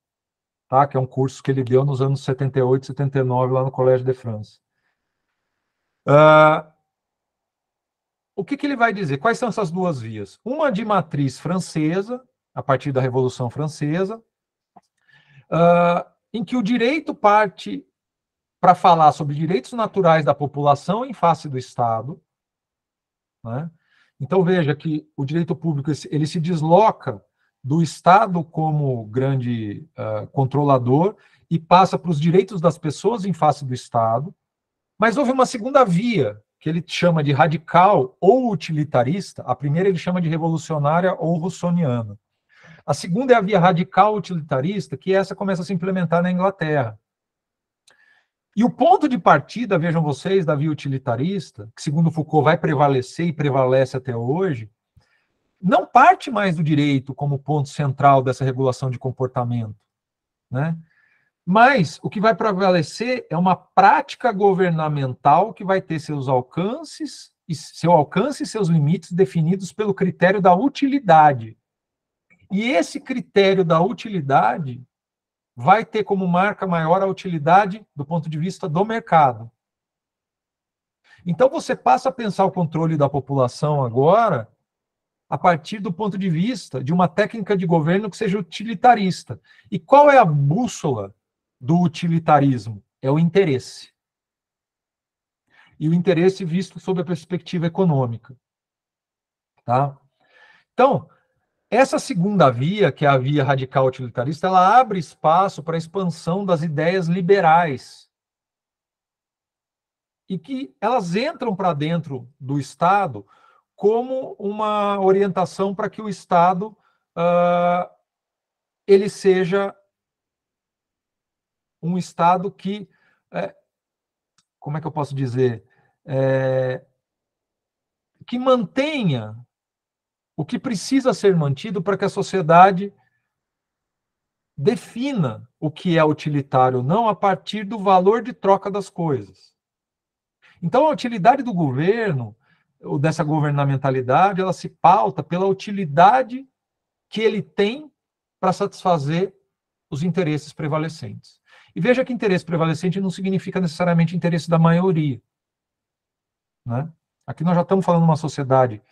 tá? Que é um curso que ele deu nos anos 78, 79, lá no Collège de France. O que ele vai dizer? Quais são essas duas vias? Uma de matriz francesa, a partir da Revolução Francesa, em que o direito parte para falar sobre direitos naturais da população em face do Estado, né? Então, veja que o direito público ele se desloca do Estado como grande controlador e passa para os direitos das pessoas em face do Estado, mas houve uma segunda via, que ele chama de radical ou utilitarista. A primeira ele chama de revolucionária ou russoniana. A segunda é a via radical utilitarista, que essa começa a se implementar na Inglaterra. E o ponto de partida, vejam vocês, da via utilitarista, que segundo Foucault vai prevalecer e prevalece até hoje, não parte mais do direito como ponto central dessa regulação de comportamento, né? Mas o que vai prevalecer é uma prática governamental que vai ter seus alcances e seus limites definidos pelo critério da utilidade. E esse critério da utilidade vai ter como marca maior a utilidade do ponto de vista do mercado. Então, você passa a pensar o controle da população agora a partir do ponto de vista de uma técnica de governo que seja utilitarista. E qual é a bússola do utilitarismo? É o interesse. E o interesse visto sob a perspectiva econômica. Tá? Então, essa segunda via, que é a via radical utilitarista, ela abre espaço para a expansão das ideias liberais e que elas entram para dentro do Estado como uma orientação para que o Estado ele seja um Estado que, como é que eu posso dizer, que mantenha o que precisa ser mantido para que a sociedade defina o que é utilitário ou não a partir do valor de troca das coisas. Então, a utilidade do governo, ou dessa governamentalidade, ela se pauta pela utilidade que ele tem para satisfazer os interesses prevalecentes. E veja que interesse prevalecente não significa necessariamente interesse da maioria, né? Aqui nós já estamos falando de uma sociedade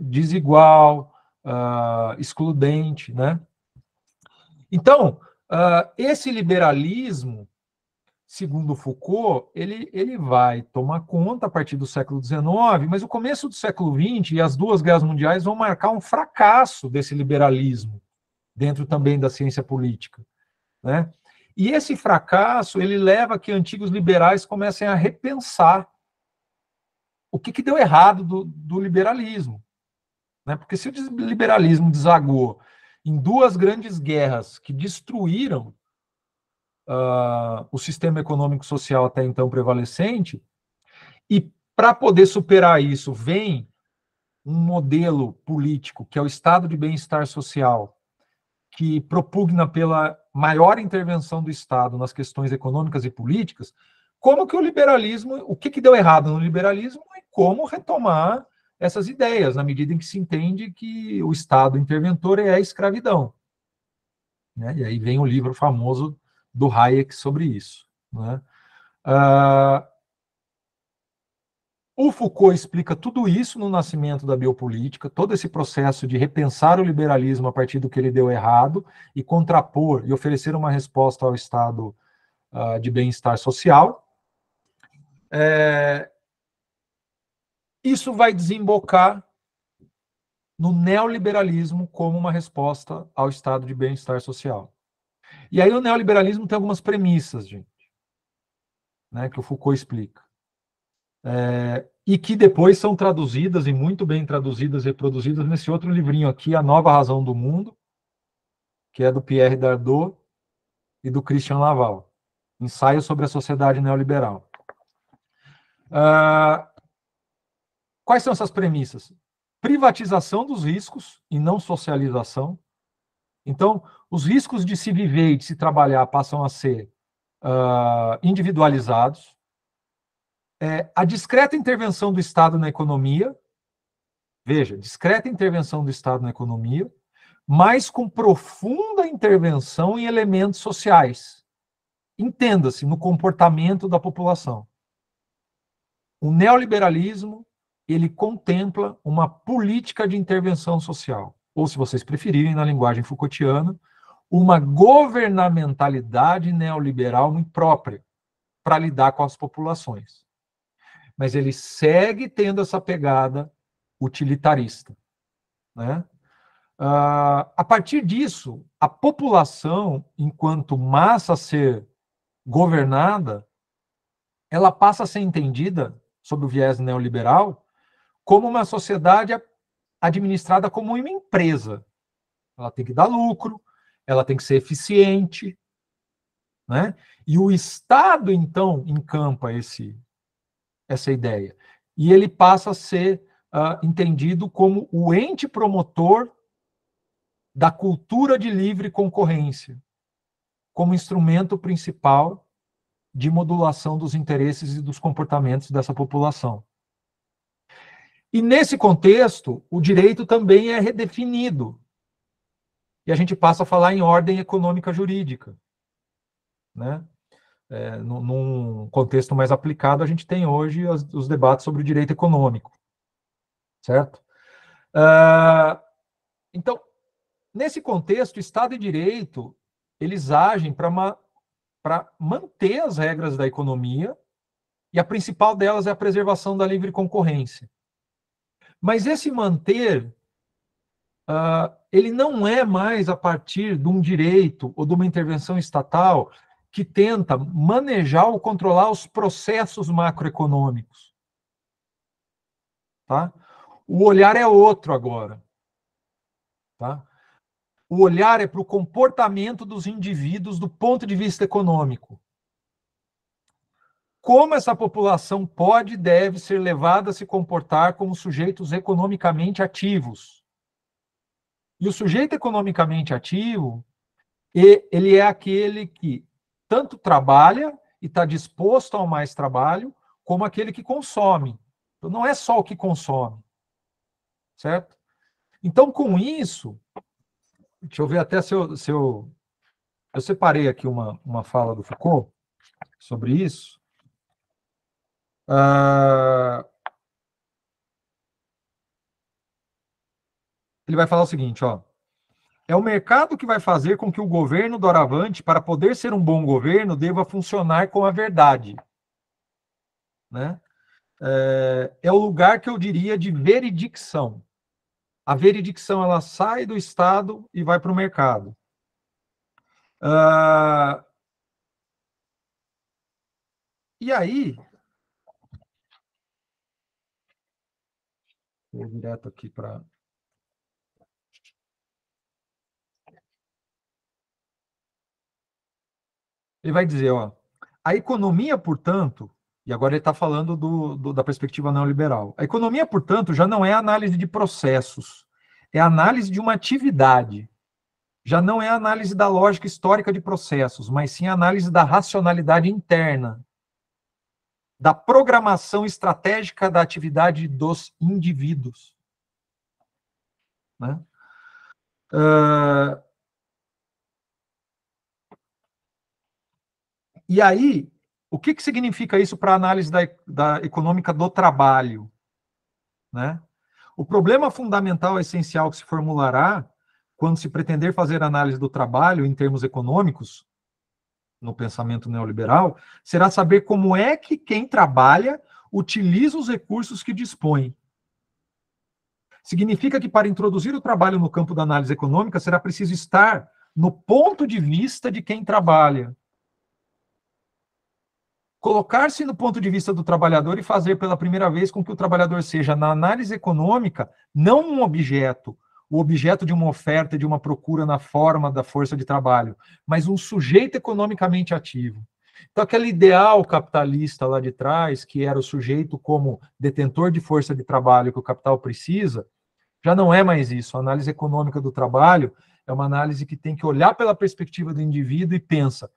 desigual, excludente, né? Então, esse liberalismo, segundo Foucault, ele vai tomar conta a partir do século XIX, mas o começo do século XX e as duas guerras mundiais vão marcar um fracasso desse liberalismo, dentro também da ciência política, né? E esse fracasso, ele leva a que antigos liberais comecem a repensar o que deu errado do liberalismo, né? Porque se o liberalismo desagou em duas grandes guerras que destruíram o sistema econômico-social até então prevalecente, e para poder superar isso vem um modelo político, que é o estado de bem-estar social, que propugna pela maior intervenção do Estado nas questões econômicas e políticas, como que o liberalismo, o que deu errado no liberalismo e como retomar essas ideias, na medida em que se entende que o Estado interventor é a escravidão, né? E aí vem o livro famoso do Hayek sobre isso, né? O Foucault explica tudo isso no Nascimento da Biopolítica, todo esse processo de repensar o liberalismo a partir do que ele deu errado e contrapor e oferecer uma resposta ao estado de bem-estar social. Isso vai desembocar no neoliberalismo como uma resposta ao estado de bem-estar social. E aí o neoliberalismo tem algumas premissas, gente, né, que o Foucault explica. E que depois são traduzidas, e muito bem traduzidas e reproduzidas nesse outro livrinho aqui, A Nova Razão do Mundo, que é do Pierre Dardot e do Christian Laval. Ensaio sobre a sociedade neoliberal. Quais são essas premissas? Privatização dos riscos e não socialização. Então, os riscos de se viver e de se trabalhar passam a ser individualizados. A discreta intervenção do Estado na economia, veja, discreta intervenção do Estado na economia, mas com profunda intervenção em elementos sociais. Entenda-se, no comportamento da população. O neoliberalismo, ele contempla uma política de intervenção social, ou, se vocês preferirem, na linguagem Foucaultiana, uma governamentalidade neoliberal muito própria para lidar com as populações. Mas ele segue tendo essa pegada utilitarista, né? A partir disso, a população, enquanto massa a ser governada, ela passa a ser entendida, sob o viés neoliberal, como uma sociedade administrada como uma empresa. Ela tem que dar lucro, ela tem que ser eficiente, né? E o Estado, então, encampa essa ideia. E ele passa a ser entendido como o ente promotor da cultura de livre concorrência, como instrumento principal de modulação dos interesses e dos comportamentos dessa população. E nesse contexto, o direito também é redefinido. E a gente passa a falar em ordem econômica jurídica, né? Num contexto mais aplicado, a gente tem hoje os debates sobre o direito econômico, certo? Então, nesse contexto, Estado e direito, eles agem para manter as regras da economia, e a principal delas é a preservação da livre concorrência. Mas esse manter, ele não é mais a partir de um direito ou de uma intervenção estatal que tenta manejar ou controlar os processos macroeconômicos. Tá? O olhar é outro agora. Tá? O olhar é para o comportamento dos indivíduos do ponto de vista econômico. Como essa população pode e deve ser levada a se comportar como sujeitos economicamente ativos. E o sujeito economicamente ativo, ele é aquele que tanto trabalha e está disposto ao mais trabalho, como aquele que consome. Então, não é só o que consome. Certo? Então, com isso, deixa eu ver até se eu separei aqui uma fala do Foucault sobre isso. Ele vai falar o seguinte, ó. É o mercado que vai fazer com que o governo doravante, para poder ser um bom governo, deva funcionar com a verdade. Né? É o lugar que eu diria de veridicção. A veridicção, ela sai do Estado e vai para o mercado. E aí, vou direto aqui para... Ele vai dizer, ó, a economia, portanto, e agora ele está falando da perspectiva neoliberal, a economia, portanto, já não é análise de processos, é análise de uma atividade. Já não é análise da lógica histórica de processos, mas sim análise da racionalidade interna, da programação estratégica da atividade dos indivíduos. Né? E aí, O que significa isso para a análise da econômica do trabalho? Né? O problema fundamental, essencial que se formulará quando se pretender fazer análise do trabalho em termos econômicos, no pensamento neoliberal, será saber como é que quem trabalha utiliza os recursos que dispõe. Significa que para introduzir o trabalho no campo da análise econômica será preciso estar no ponto de vista de quem trabalha. Colocar-se no ponto de vista do trabalhador e fazer pela primeira vez com que o trabalhador seja, na análise econômica, não um objeto, o objeto de uma oferta e de uma procura na forma da força de trabalho, mas um sujeito economicamente ativo. Então, aquele ideal capitalista lá de trás, que era o sujeito como detentor de força de trabalho que o capital precisa, já não é mais isso. A análise econômica do trabalho é uma análise que tem que olhar pela perspectiva do indivíduo e pensa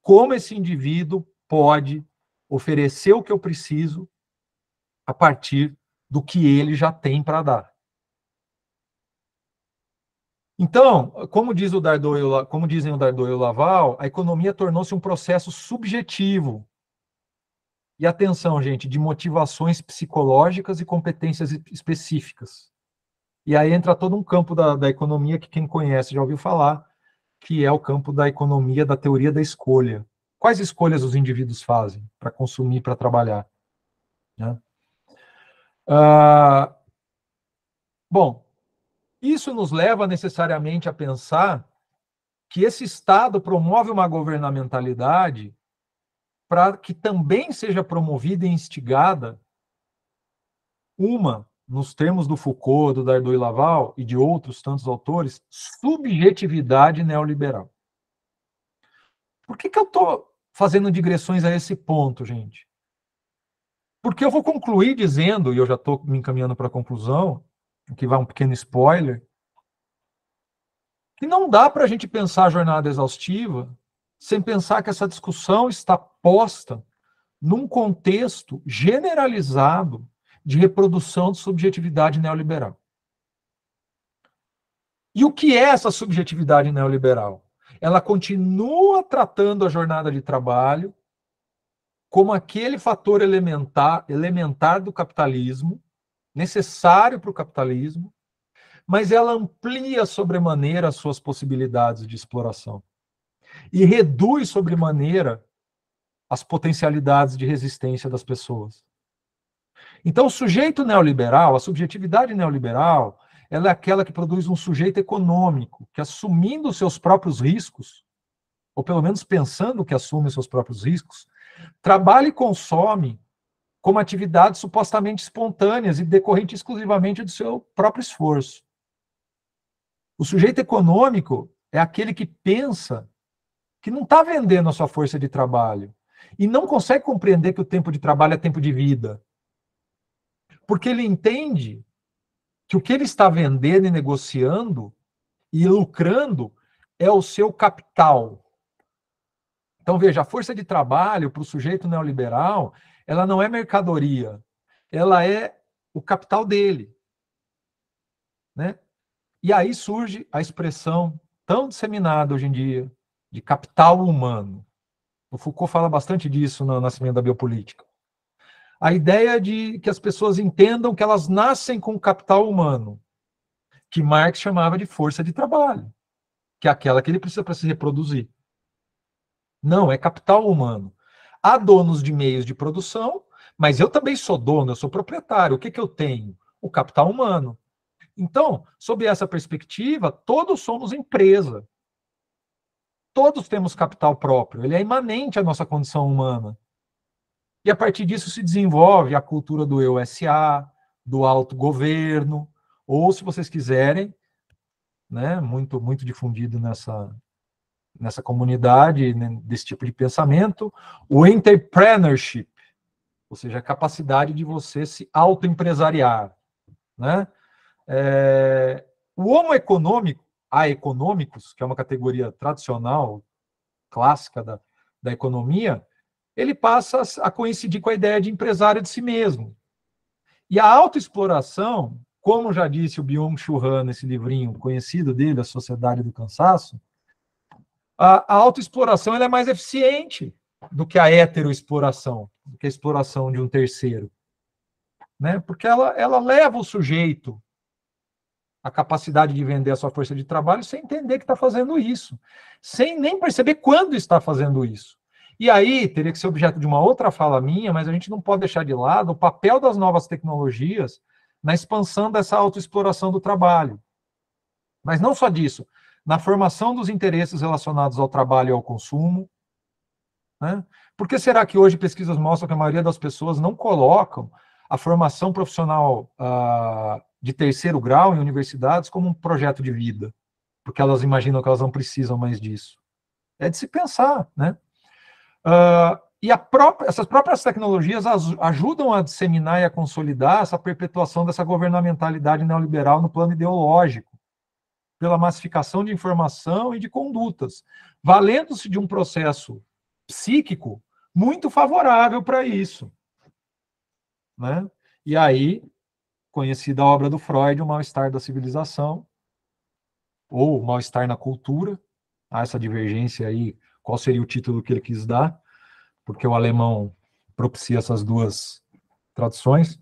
como esse indivíduo pode oferecer o que eu preciso a partir do que ele já tem para dar. Então, como dizem o Dardot e o Laval, a economia tornou-se um processo subjetivo. E atenção, gente, de motivações psicológicas e competências específicas. E aí entra todo um campo da economia que quem conhece já ouviu falar, que é o campo da economia da teoria da escolha. Quais escolhas os indivíduos fazem para consumir, para trabalhar? Né? Bom, isso nos leva necessariamente a pensar que esse Estado promove uma governamentalidade para que também seja promovida e instigada nos termos do Foucault, do Dardot e Laval e de outros tantos autores, subjetividade neoliberal. Por que eu estou fazendo digressões a esse ponto, gente? Porque eu vou concluir dizendo, e eu já estou me encaminhando para a conclusão, aqui vai um pequeno spoiler, que não dá para a gente pensar a jornada exaustiva sem pensar que essa discussão está posta num contexto generalizado de reprodução de subjetividade neoliberal. E o que é essa subjetividade neoliberal? Ela continua tratando a jornada de trabalho como aquele fator elementar do capitalismo, necessário para o capitalismo, mas ela amplia sobremaneira as suas possibilidades de exploração e reduz sobremaneira as potencialidades de resistência das pessoas. Então, o sujeito neoliberal, a subjetividade neoliberal, ela é aquela que produz um sujeito econômico que, assumindo os seus próprios riscos, ou pelo menos pensando que assume os seus próprios riscos, trabalha e consome como atividades supostamente espontâneas e decorrente exclusivamente do seu próprio esforço. O sujeito econômico é aquele que pensa que não está vendendo a sua força de trabalho e não consegue compreender que o tempo de trabalho é tempo de vida. Porque ele entende que o que ele está vendendo e negociando e lucrando é o seu capital. Então, veja, a força de trabalho para o sujeito neoliberal, ela não é mercadoria, ela é o capital dele. Né? E aí surge a expressão tão disseminada hoje em dia de capital humano. O Foucault fala bastante disso no Nascimento da Biopolítica. A ideia de que as pessoas entendam que elas nascem com capital humano, que Marx chamava de força de trabalho, que é aquela que ele precisa para se reproduzir. Não, é capital humano. Há donos de meios de produção, mas eu também sou dono, eu sou proprietário. O que eu tenho? O capital humano. Então, sob essa perspectiva, todos somos empresa. Todos temos capital próprio, ele é imanente à nossa condição humana. E a partir disso se desenvolve a cultura do eu SA, do autogoverno, ou, se vocês quiserem, né, muito, muito difundido nessa comunidade, né, desse tipo de pensamento, o entrepreneurship, ou seja, a capacidade de você se autoempresariar. Né? O homo econômico, a econômicos, que é uma categoria tradicional, clássica da economia, ele passa a coincidir com a ideia de empresário de si mesmo. E a autoexploração, como já disse o Byung-Chul Han nesse livrinho conhecido dele, A Sociedade do Cansaço, a autoexploração ela é mais eficiente, do que a heteroexploração, do que a exploração de um terceiro, né? Porque ela leva o sujeito à capacidade de vender a sua força de trabalho sem entender que está fazendo isso, sem nem perceber quando está fazendo isso. E aí teria que ser objeto de uma outra fala minha, mas a gente não pode deixar de lado o papel das novas tecnologias na expansão dessa autoexploração do trabalho. Mas não só disso, na formação dos interesses relacionados ao trabalho e ao consumo, né? Por que será que hoje pesquisas mostram que a maioria das pessoas não colocam a formação profissional de terceiro grau em universidades como um projeto de vida? Porque elas imaginam que elas não precisam mais disso. É de se pensar, né? E essas próprias tecnologias ajudam a disseminar e a consolidar essa perpetuação dessa governamentalidade neoliberal no plano ideológico, pela massificação de informação e de condutas, valendo-se de um processo psíquico muito favorável para isso, né? E aí, conhecida a obra do Freud, o mal-estar da civilização, ou o mal-estar na cultura, há essa divergência aí, qual seria o título que ele quis dar, porque o alemão propicia essas duas traduções,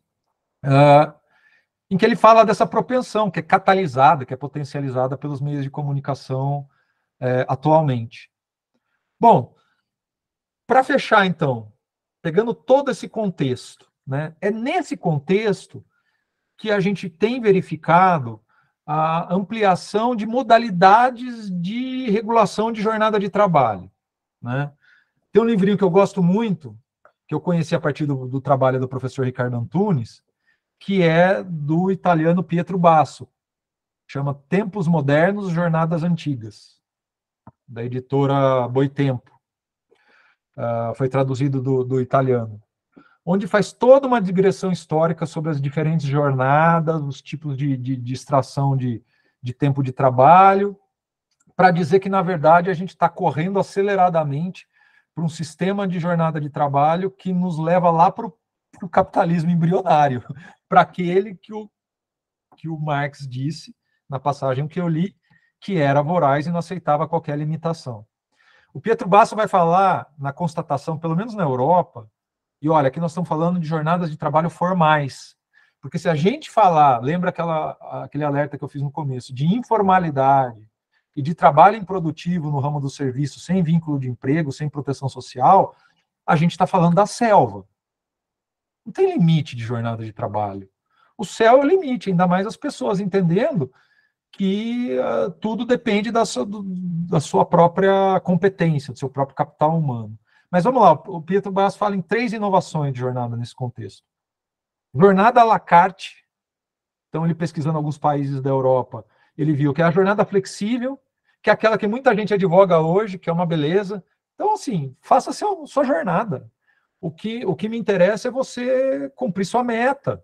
em que ele fala dessa propensão, que é catalisada, que é potencializada pelos meios de comunicação atualmente. Bom, para fechar, então, pegando todo esse contexto, né, é nesse contexto que a gente tem verificado a ampliação de modalidades de regulação de jornada de trabalho, né? Tem um livrinho que eu gosto muito, que eu conheci a partir do trabalho do professor Ricardo Antunes, que é do italiano Pietro Basso, chama Tempos Modernos, Jornadas Antigas, da editora Boitempo. Foi traduzido do italiano, onde faz toda uma digressão histórica sobre as diferentes jornadas, os tipos de extração de tempo de trabalho, para dizer que, na verdade, a gente está correndo aceleradamente para um sistema de jornada de trabalho que nos leva lá para o capitalismo embrionário, para aquele que o Marx disse, na passagem que eu li, que era voraz e não aceitava qualquer limitação. O Pietro Basso vai falar na constatação, pelo menos na Europa, e olha, aqui nós estamos falando de jornadas de trabalho formais, porque se a gente falar, lembra aquele alerta que eu fiz no começo, de informalidade e de trabalho improdutivo no ramo do serviço, sem vínculo de emprego, sem proteção social, a gente está falando da selva. Não tem limite de jornada de trabalho. O céu é o limite, ainda mais as pessoas entendendo que tudo depende da sua própria competência, do seu próprio capital humano. Mas vamos lá, o Pietro Basso fala em 3 inovações de jornada nesse contexto. Jornada à la carte, então ele pesquisando alguns países da Europa, ele viu que é a jornada flexível, que é aquela que muita gente advoga hoje, que é uma beleza. Então, assim, faça sua jornada. O que me interessa é você cumprir sua meta.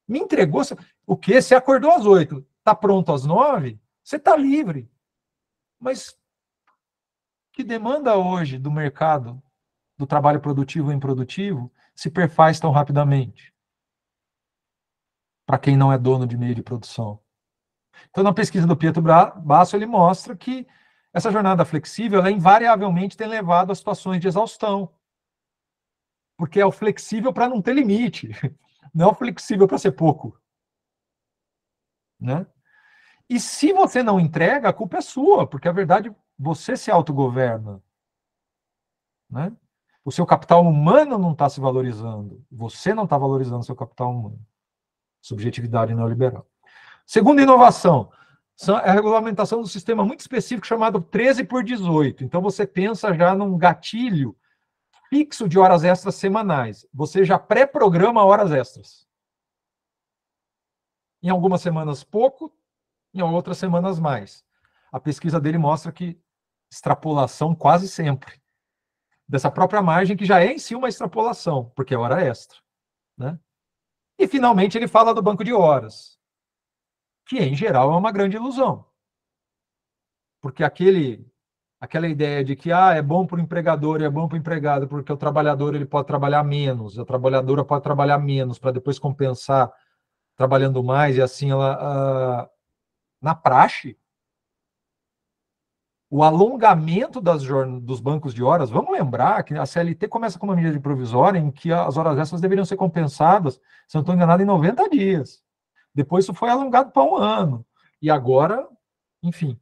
Me entregou, o quê? Você acordou às 8, está pronto às 9, você está livre. Mas que demanda hoje do mercado, do trabalho produtivo e improdutivo, se perfaz tão rapidamente? Para quem não é dono de meio de produção. Então, na pesquisa do Pietro Basso, ele mostra que essa jornada flexível, ela invariavelmente tem levado a situações de exaustão. Porque é o flexível para não ter limite, não é o flexível para ser pouco. Né? E se você não entrega, a culpa é sua, porque a verdade, você se autogoverna. Né? O seu capital humano não está se valorizando. Você não está valorizando o seu capital humano. Subjetividade neoliberal. Segunda inovação, é a regulamentação do sistema muito específico chamado 13/18. Então, você pensa já num gatilho fixo de horas extras semanais. Você já pré-programa horas extras. Em algumas semanas pouco, em outras semanas mais. A pesquisa dele mostra que extrapolação quase sempre. Dessa própria margem, que já é em si uma extrapolação, porque é hora extra. Né? E, finalmente, ele fala do banco de horas, que, em geral, é uma grande ilusão. Porque aquela ideia de que é bom para o empregador e é bom para o empregado, porque o trabalhador ele pode trabalhar menos, a trabalhadora pode trabalhar menos, para depois compensar trabalhando mais, e assim ela... na praxe, o alongamento dos bancos de horas. Vamos lembrar que a CLT começa com uma medida provisória em que as horas extras deveriam ser compensadas, se não estou enganado, em 90 dias. Depois isso foi alongado para 1 ano. E agora, enfim,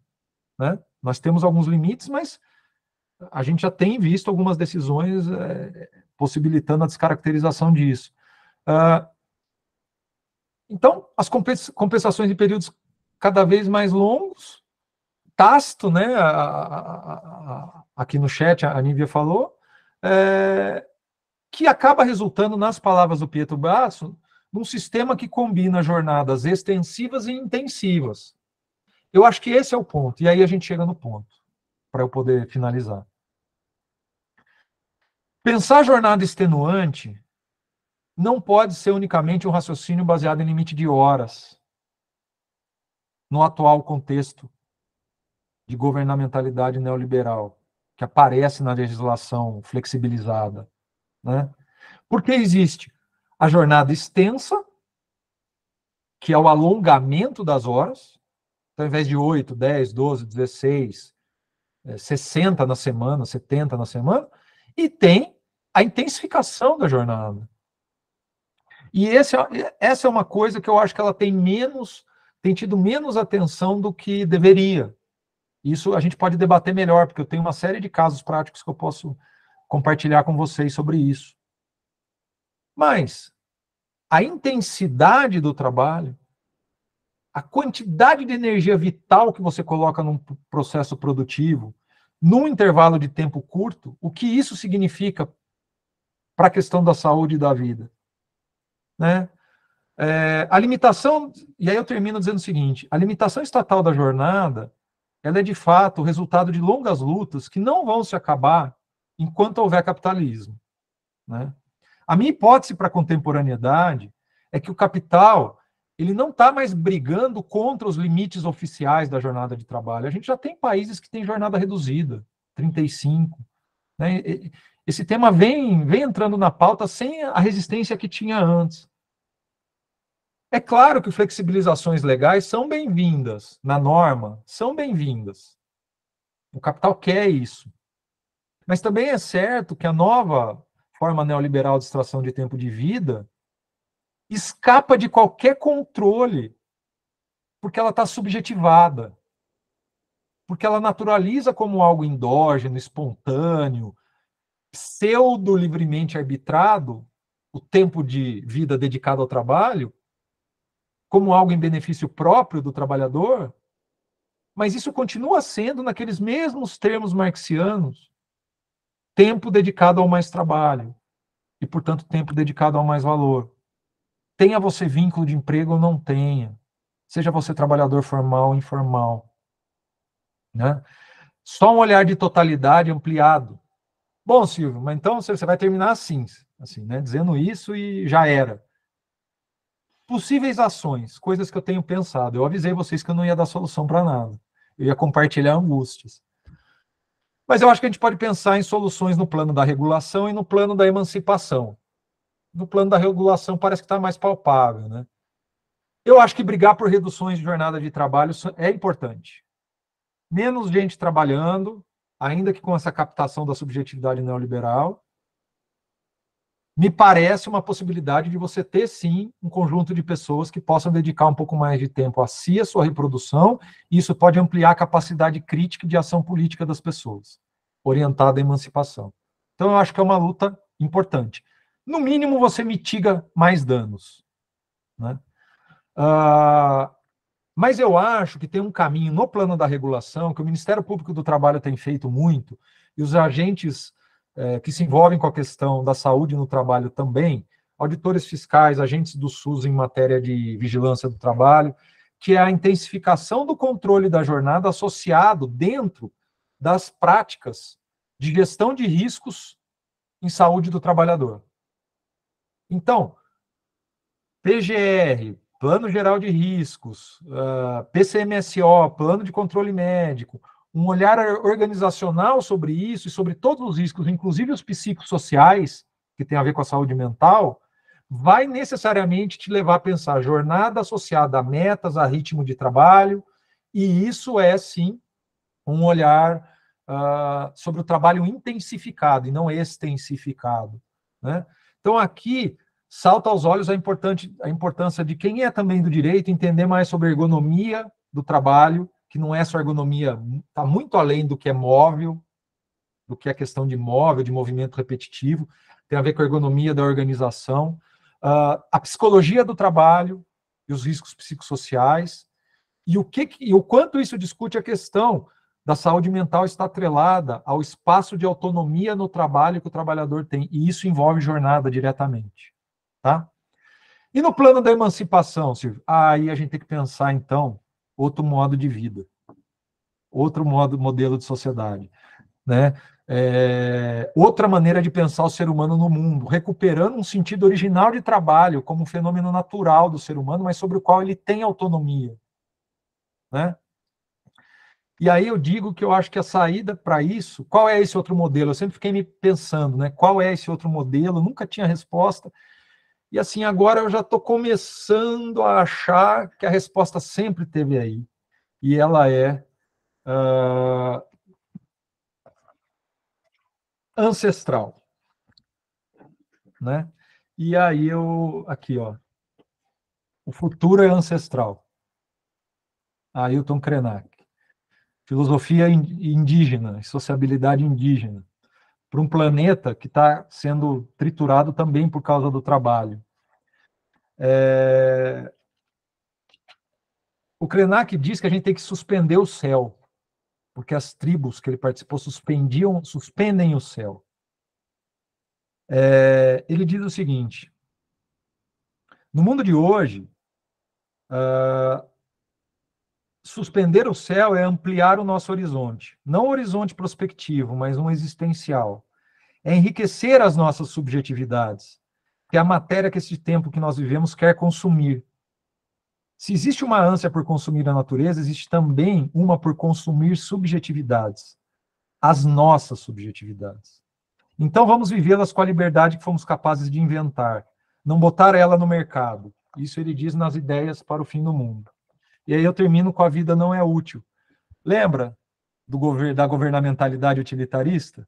né, nós temos alguns limites, mas a gente já tem visto algumas decisões possibilitando a descaracterização disso. Então, as compensações em períodos cada vez mais longos, tácito, né? Aqui no chat a Nívia falou, que acaba resultando, nas palavras do Pietro Basso, num sistema que combina jornadas extensivas e intensivas. Eu acho que esse é o ponto, e aí a gente chega no ponto, para eu poder finalizar. Pensar jornada extenuante não pode ser unicamente um raciocínio baseado em limite de horas, no atual contexto de governamentalidade neoliberal, que aparece na legislação flexibilizada, né? Porque existe a jornada extensa, que é o alongamento das horas, então, ao invés de 8, 10, 12, 16, 60 na semana, 70 na semana, e tem a intensificação da jornada. E essa é uma coisa que eu acho que ela tem tido menos atenção do que deveria. Isso a gente pode debater melhor, porque eu tenho uma série de casos práticos que eu posso compartilhar com vocês sobre isso. Mas a intensidade do trabalho, a quantidade de energia vital que você coloca num processo produtivo, num intervalo de tempo curto, o que isso significa para a questão da saúde e da vida, né? A limitação, e aí eu termino dizendo o seguinte, a limitação estatal da jornada, ela é de fato o resultado de longas lutas que não vão se acabar enquanto houver capitalismo, né? A minha hipótese para a contemporaneidade é que o capital, ele não está mais brigando contra os limites oficiais da jornada de trabalho. A gente já tem países que têm jornada reduzida, 35, né? Esse tema vem entrando na pauta sem a resistência que tinha antes. É claro que flexibilizações legais são bem-vindas, na norma, são bem-vindas. O capital quer isso. Mas também é certo que a nova forma neoliberal de extração de tempo de vida escapa de qualquer controle, porque ela está subjetivada, porque ela naturaliza como algo endógeno, espontâneo, pseudo-livremente arbitrado, o tempo de vida dedicado ao trabalho, como algo em benefício próprio do trabalhador, mas isso continua sendo, naqueles mesmos termos marxianos, tempo dedicado ao mais trabalho, e, portanto, tempo dedicado ao mais valor. Tenha você vínculo de emprego ou não tenha, seja você trabalhador formal ou informal, né? Só um olhar de totalidade ampliado. Bom, Silvio, mas então você vai terminar assim, né? Dizendo isso e já era. Possíveis ações, coisas que eu tenho pensado. Eu avisei vocês que eu não ia dar solução para nada. Eu ia compartilhar angústias. Mas eu acho que a gente pode pensar em soluções no plano da regulação e no plano da emancipação. No plano da regulação parece que está mais palpável, né? Eu acho que brigar por reduções de jornada de trabalho é importante. Menos gente trabalhando, ainda que com essa captação da subjetividade neoliberal, me parece uma possibilidade de você ter, sim, um conjunto de pessoas que possam dedicar um pouco mais de tempo a si, a sua reprodução, e isso pode ampliar a capacidade crítica de ação política das pessoas, orientada à emancipação. Então, eu acho que é uma luta importante. No mínimo, você mitiga mais danos, né? Mas eu acho que tem um caminho no plano da regulação, que o Ministério Público do Trabalho tem feito muito, e os agentes que se envolvem com a questão da saúde no trabalho também, auditores fiscais, agentes do SUS em matéria de vigilância do trabalho, que é a intensificação do controle da jornada associado dentro das práticas de gestão de riscos em saúde do trabalhador. Então, PGR, Plano Geral de Riscos, PCMSO, Plano de Controle Médico, um olhar organizacional sobre isso e sobre todos os riscos, inclusive os psicossociais, que tem a ver com a saúde mental, vai necessariamente te levar a pensar jornada associada a metas, a ritmo de trabalho, e isso é, sim, um olhar sobre o trabalho intensificado e não extensificado, né? Então, aqui, salta aos olhos a importância de quem é também do direito entender mais sobre a ergonomia do trabalho, que não é só ergonomia, está muito além do que é móvel, do que é questão de móvel, de movimento repetitivo, tem a ver com a ergonomia da organização, a psicologia do trabalho e os riscos psicossociais, e o quanto isso discute a questão da saúde mental está atrelada ao espaço de autonomia no trabalho que o trabalhador tem, e isso envolve jornada diretamente, tá? E no plano da emancipação, Silvio, aí a gente tem que pensar, então, outro modo de vida, outro modelo de sociedade, né? Outra maneira de pensar o ser humano no mundo, recuperando um sentido original de trabalho como um fenômeno natural do ser humano, mas sobre o qual ele tem autonomia, né? E aí eu digo que eu acho que a saída para isso, qual é esse outro modelo? Eu sempre fiquei me pensando, né? Qual é esse outro modelo? Nunca tinha resposta. E assim, agora eu já estou começando a achar que a resposta sempre esteve aí. E ela é ancestral, né? E aí aqui, ó, o futuro é ancestral. Ailton Krenak. Filosofia indígena, sociabilidade indígena, para um planeta que está sendo triturado também por causa do trabalho. O Krenak diz que a gente tem que suspender o céu, porque as tribos que ele participou suspendem o céu. Ele diz o seguinte: no mundo de hoje, suspender o céu é ampliar o nosso horizonte. Não um horizonte prospectivo, mas um existencial. É enriquecer as nossas subjetividades, que é a matéria que esse tempo que nós vivemos quer consumir. Se existe uma ânsia por consumir a natureza, existe também uma por consumir subjetividades, as nossas subjetividades. Então vamos vivê-las com a liberdade que fomos capazes de inventar, não botar ela no mercado. Isso ele diz nas Ideias para o Fim do Mundo. E aí eu termino com A Vida Não É Útil. Lembra da governamentalidade utilitarista?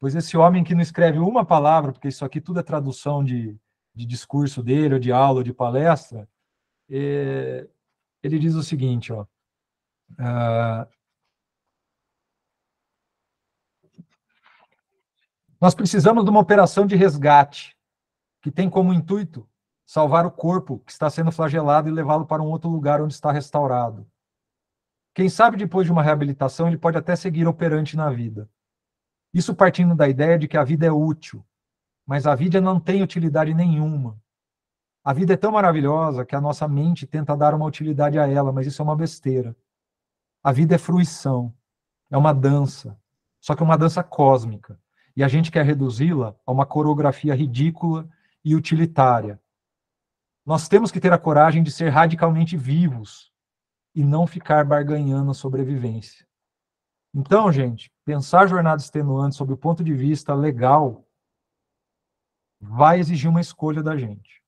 Pois esse homem que não escreve uma palavra, porque isso aqui tudo é tradução de discurso dele, ou de aula, ou de palestra, ele diz o seguinte, ó, nós precisamos de uma operação de resgate que tem como intuito salvar o corpo que está sendo flagelado e levá-lo para um outro lugar onde está restaurado. Quem sabe depois de uma reabilitação ele pode até seguir operante na vida. Isso partindo da ideia de que a vida é útil, mas a vida não tem utilidade nenhuma. A vida é tão maravilhosa que a nossa mente tenta dar uma utilidade a ela, mas isso é uma besteira. A vida é fruição, é uma dança, só que é uma dança cósmica. E a gente quer reduzi-la a uma coreografia ridícula e utilitária. Nós temos que ter a coragem de ser radicalmente vivos e não ficar barganhando a sobrevivência. Então, gente, pensar jornada extenuante sob o ponto de vista legal vai exigir uma escolha da gente.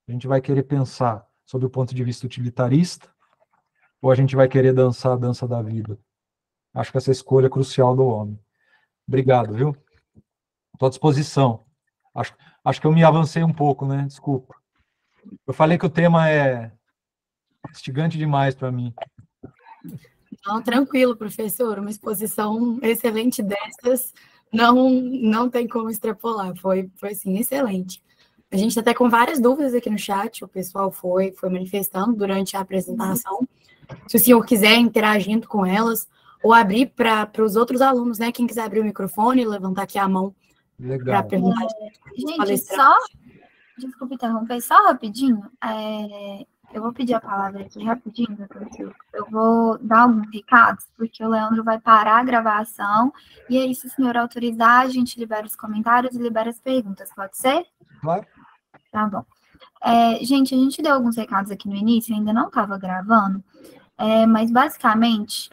A gente vai querer pensar sob o ponto de vista utilitarista ou a gente vai querer dançar a dança da vida? Acho que essa escolha é crucial do homem. Obrigado, viu? Estou à disposição. Acho que eu me avancei um pouco, né? Desculpa. Eu falei que o tema é instigante demais para mim. Não, tranquilo, professor. Uma exposição excelente dessas não tem como extrapolar. Foi assim, excelente. A gente está até com várias dúvidas aqui no chat, o pessoal foi manifestando durante a apresentação. Se o senhor quiser interagindo com elas, ou abrir para os outros alunos, né? Quem quiser abrir o microfone, levantar aqui a mão para perguntar. Gente, desculpa interromper, só rapidinho. Eu vou pedir a palavra aqui rapidinho, porque eu vou dar alguns recados, porque o Leandro vai parar a gravação, e aí, se o senhor autorizar, a gente libera os comentários e libera as perguntas, pode ser? Claro. Tá bom. Gente, a gente deu alguns recados aqui no início, ainda não estava gravando, mas basicamente,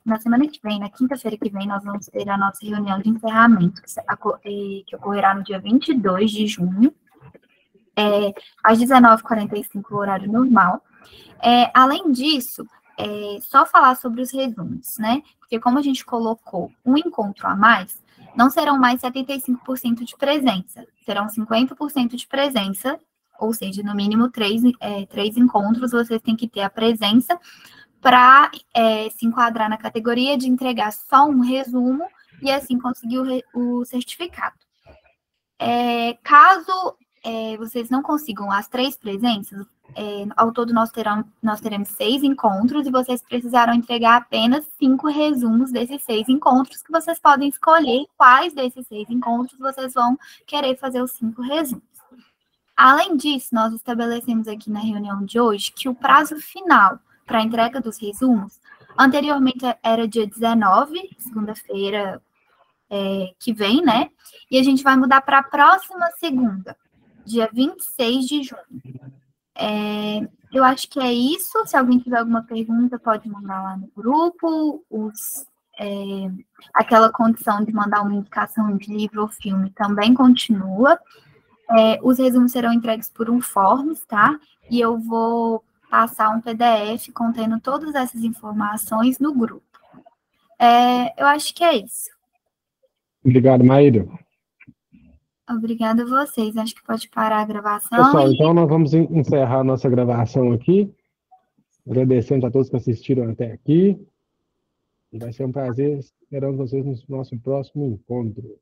na semana que vem, na quinta-feira que vem, nós vamos ter a nossa reunião de encerramento, que ocorrerá no dia 22 de junho, às 19h45, horário normal. Além disso, só falar sobre os resumos, né? Porque como a gente colocou um encontro a mais, não serão mais 75% de presença, serão 50% de presença, ou seja, no mínimo 3 encontros vocês têm que ter a presença para se enquadrar na categoria de entregar só um resumo e assim conseguir o certificado. Caso vocês não consigam as 3 presenças, ao todo nós teremos 6 encontros e vocês precisarão entregar apenas 5 resumos desses 6 encontros, que vocês podem escolher quais desses 6 encontros vocês vão querer fazer os 5 resumos. Além disso, nós estabelecemos aqui na reunião de hoje que o prazo final para a entrega dos resumos, anteriormente era dia 19, segunda-feira que vem, né? E a gente vai mudar para a próxima segunda, dia 26 de junho. Eu acho que é isso. Se alguém tiver alguma pergunta, pode mandar lá no grupo. Aquela condição de mandar uma indicação de livro ou filme também continua. Os resumos serão entregues por um Forms, tá? E eu vou passar um PDF contendo todas essas informações no grupo. Eu acho que é isso. Obrigado, Maíra. Obrigada a vocês. Acho que pode parar a gravação. Pessoal, então nós vamos encerrar a nossa gravação aqui. Agradecendo a todos que assistiram até aqui. E vai ser um prazer. Esperamos vocês no nosso próximo encontro.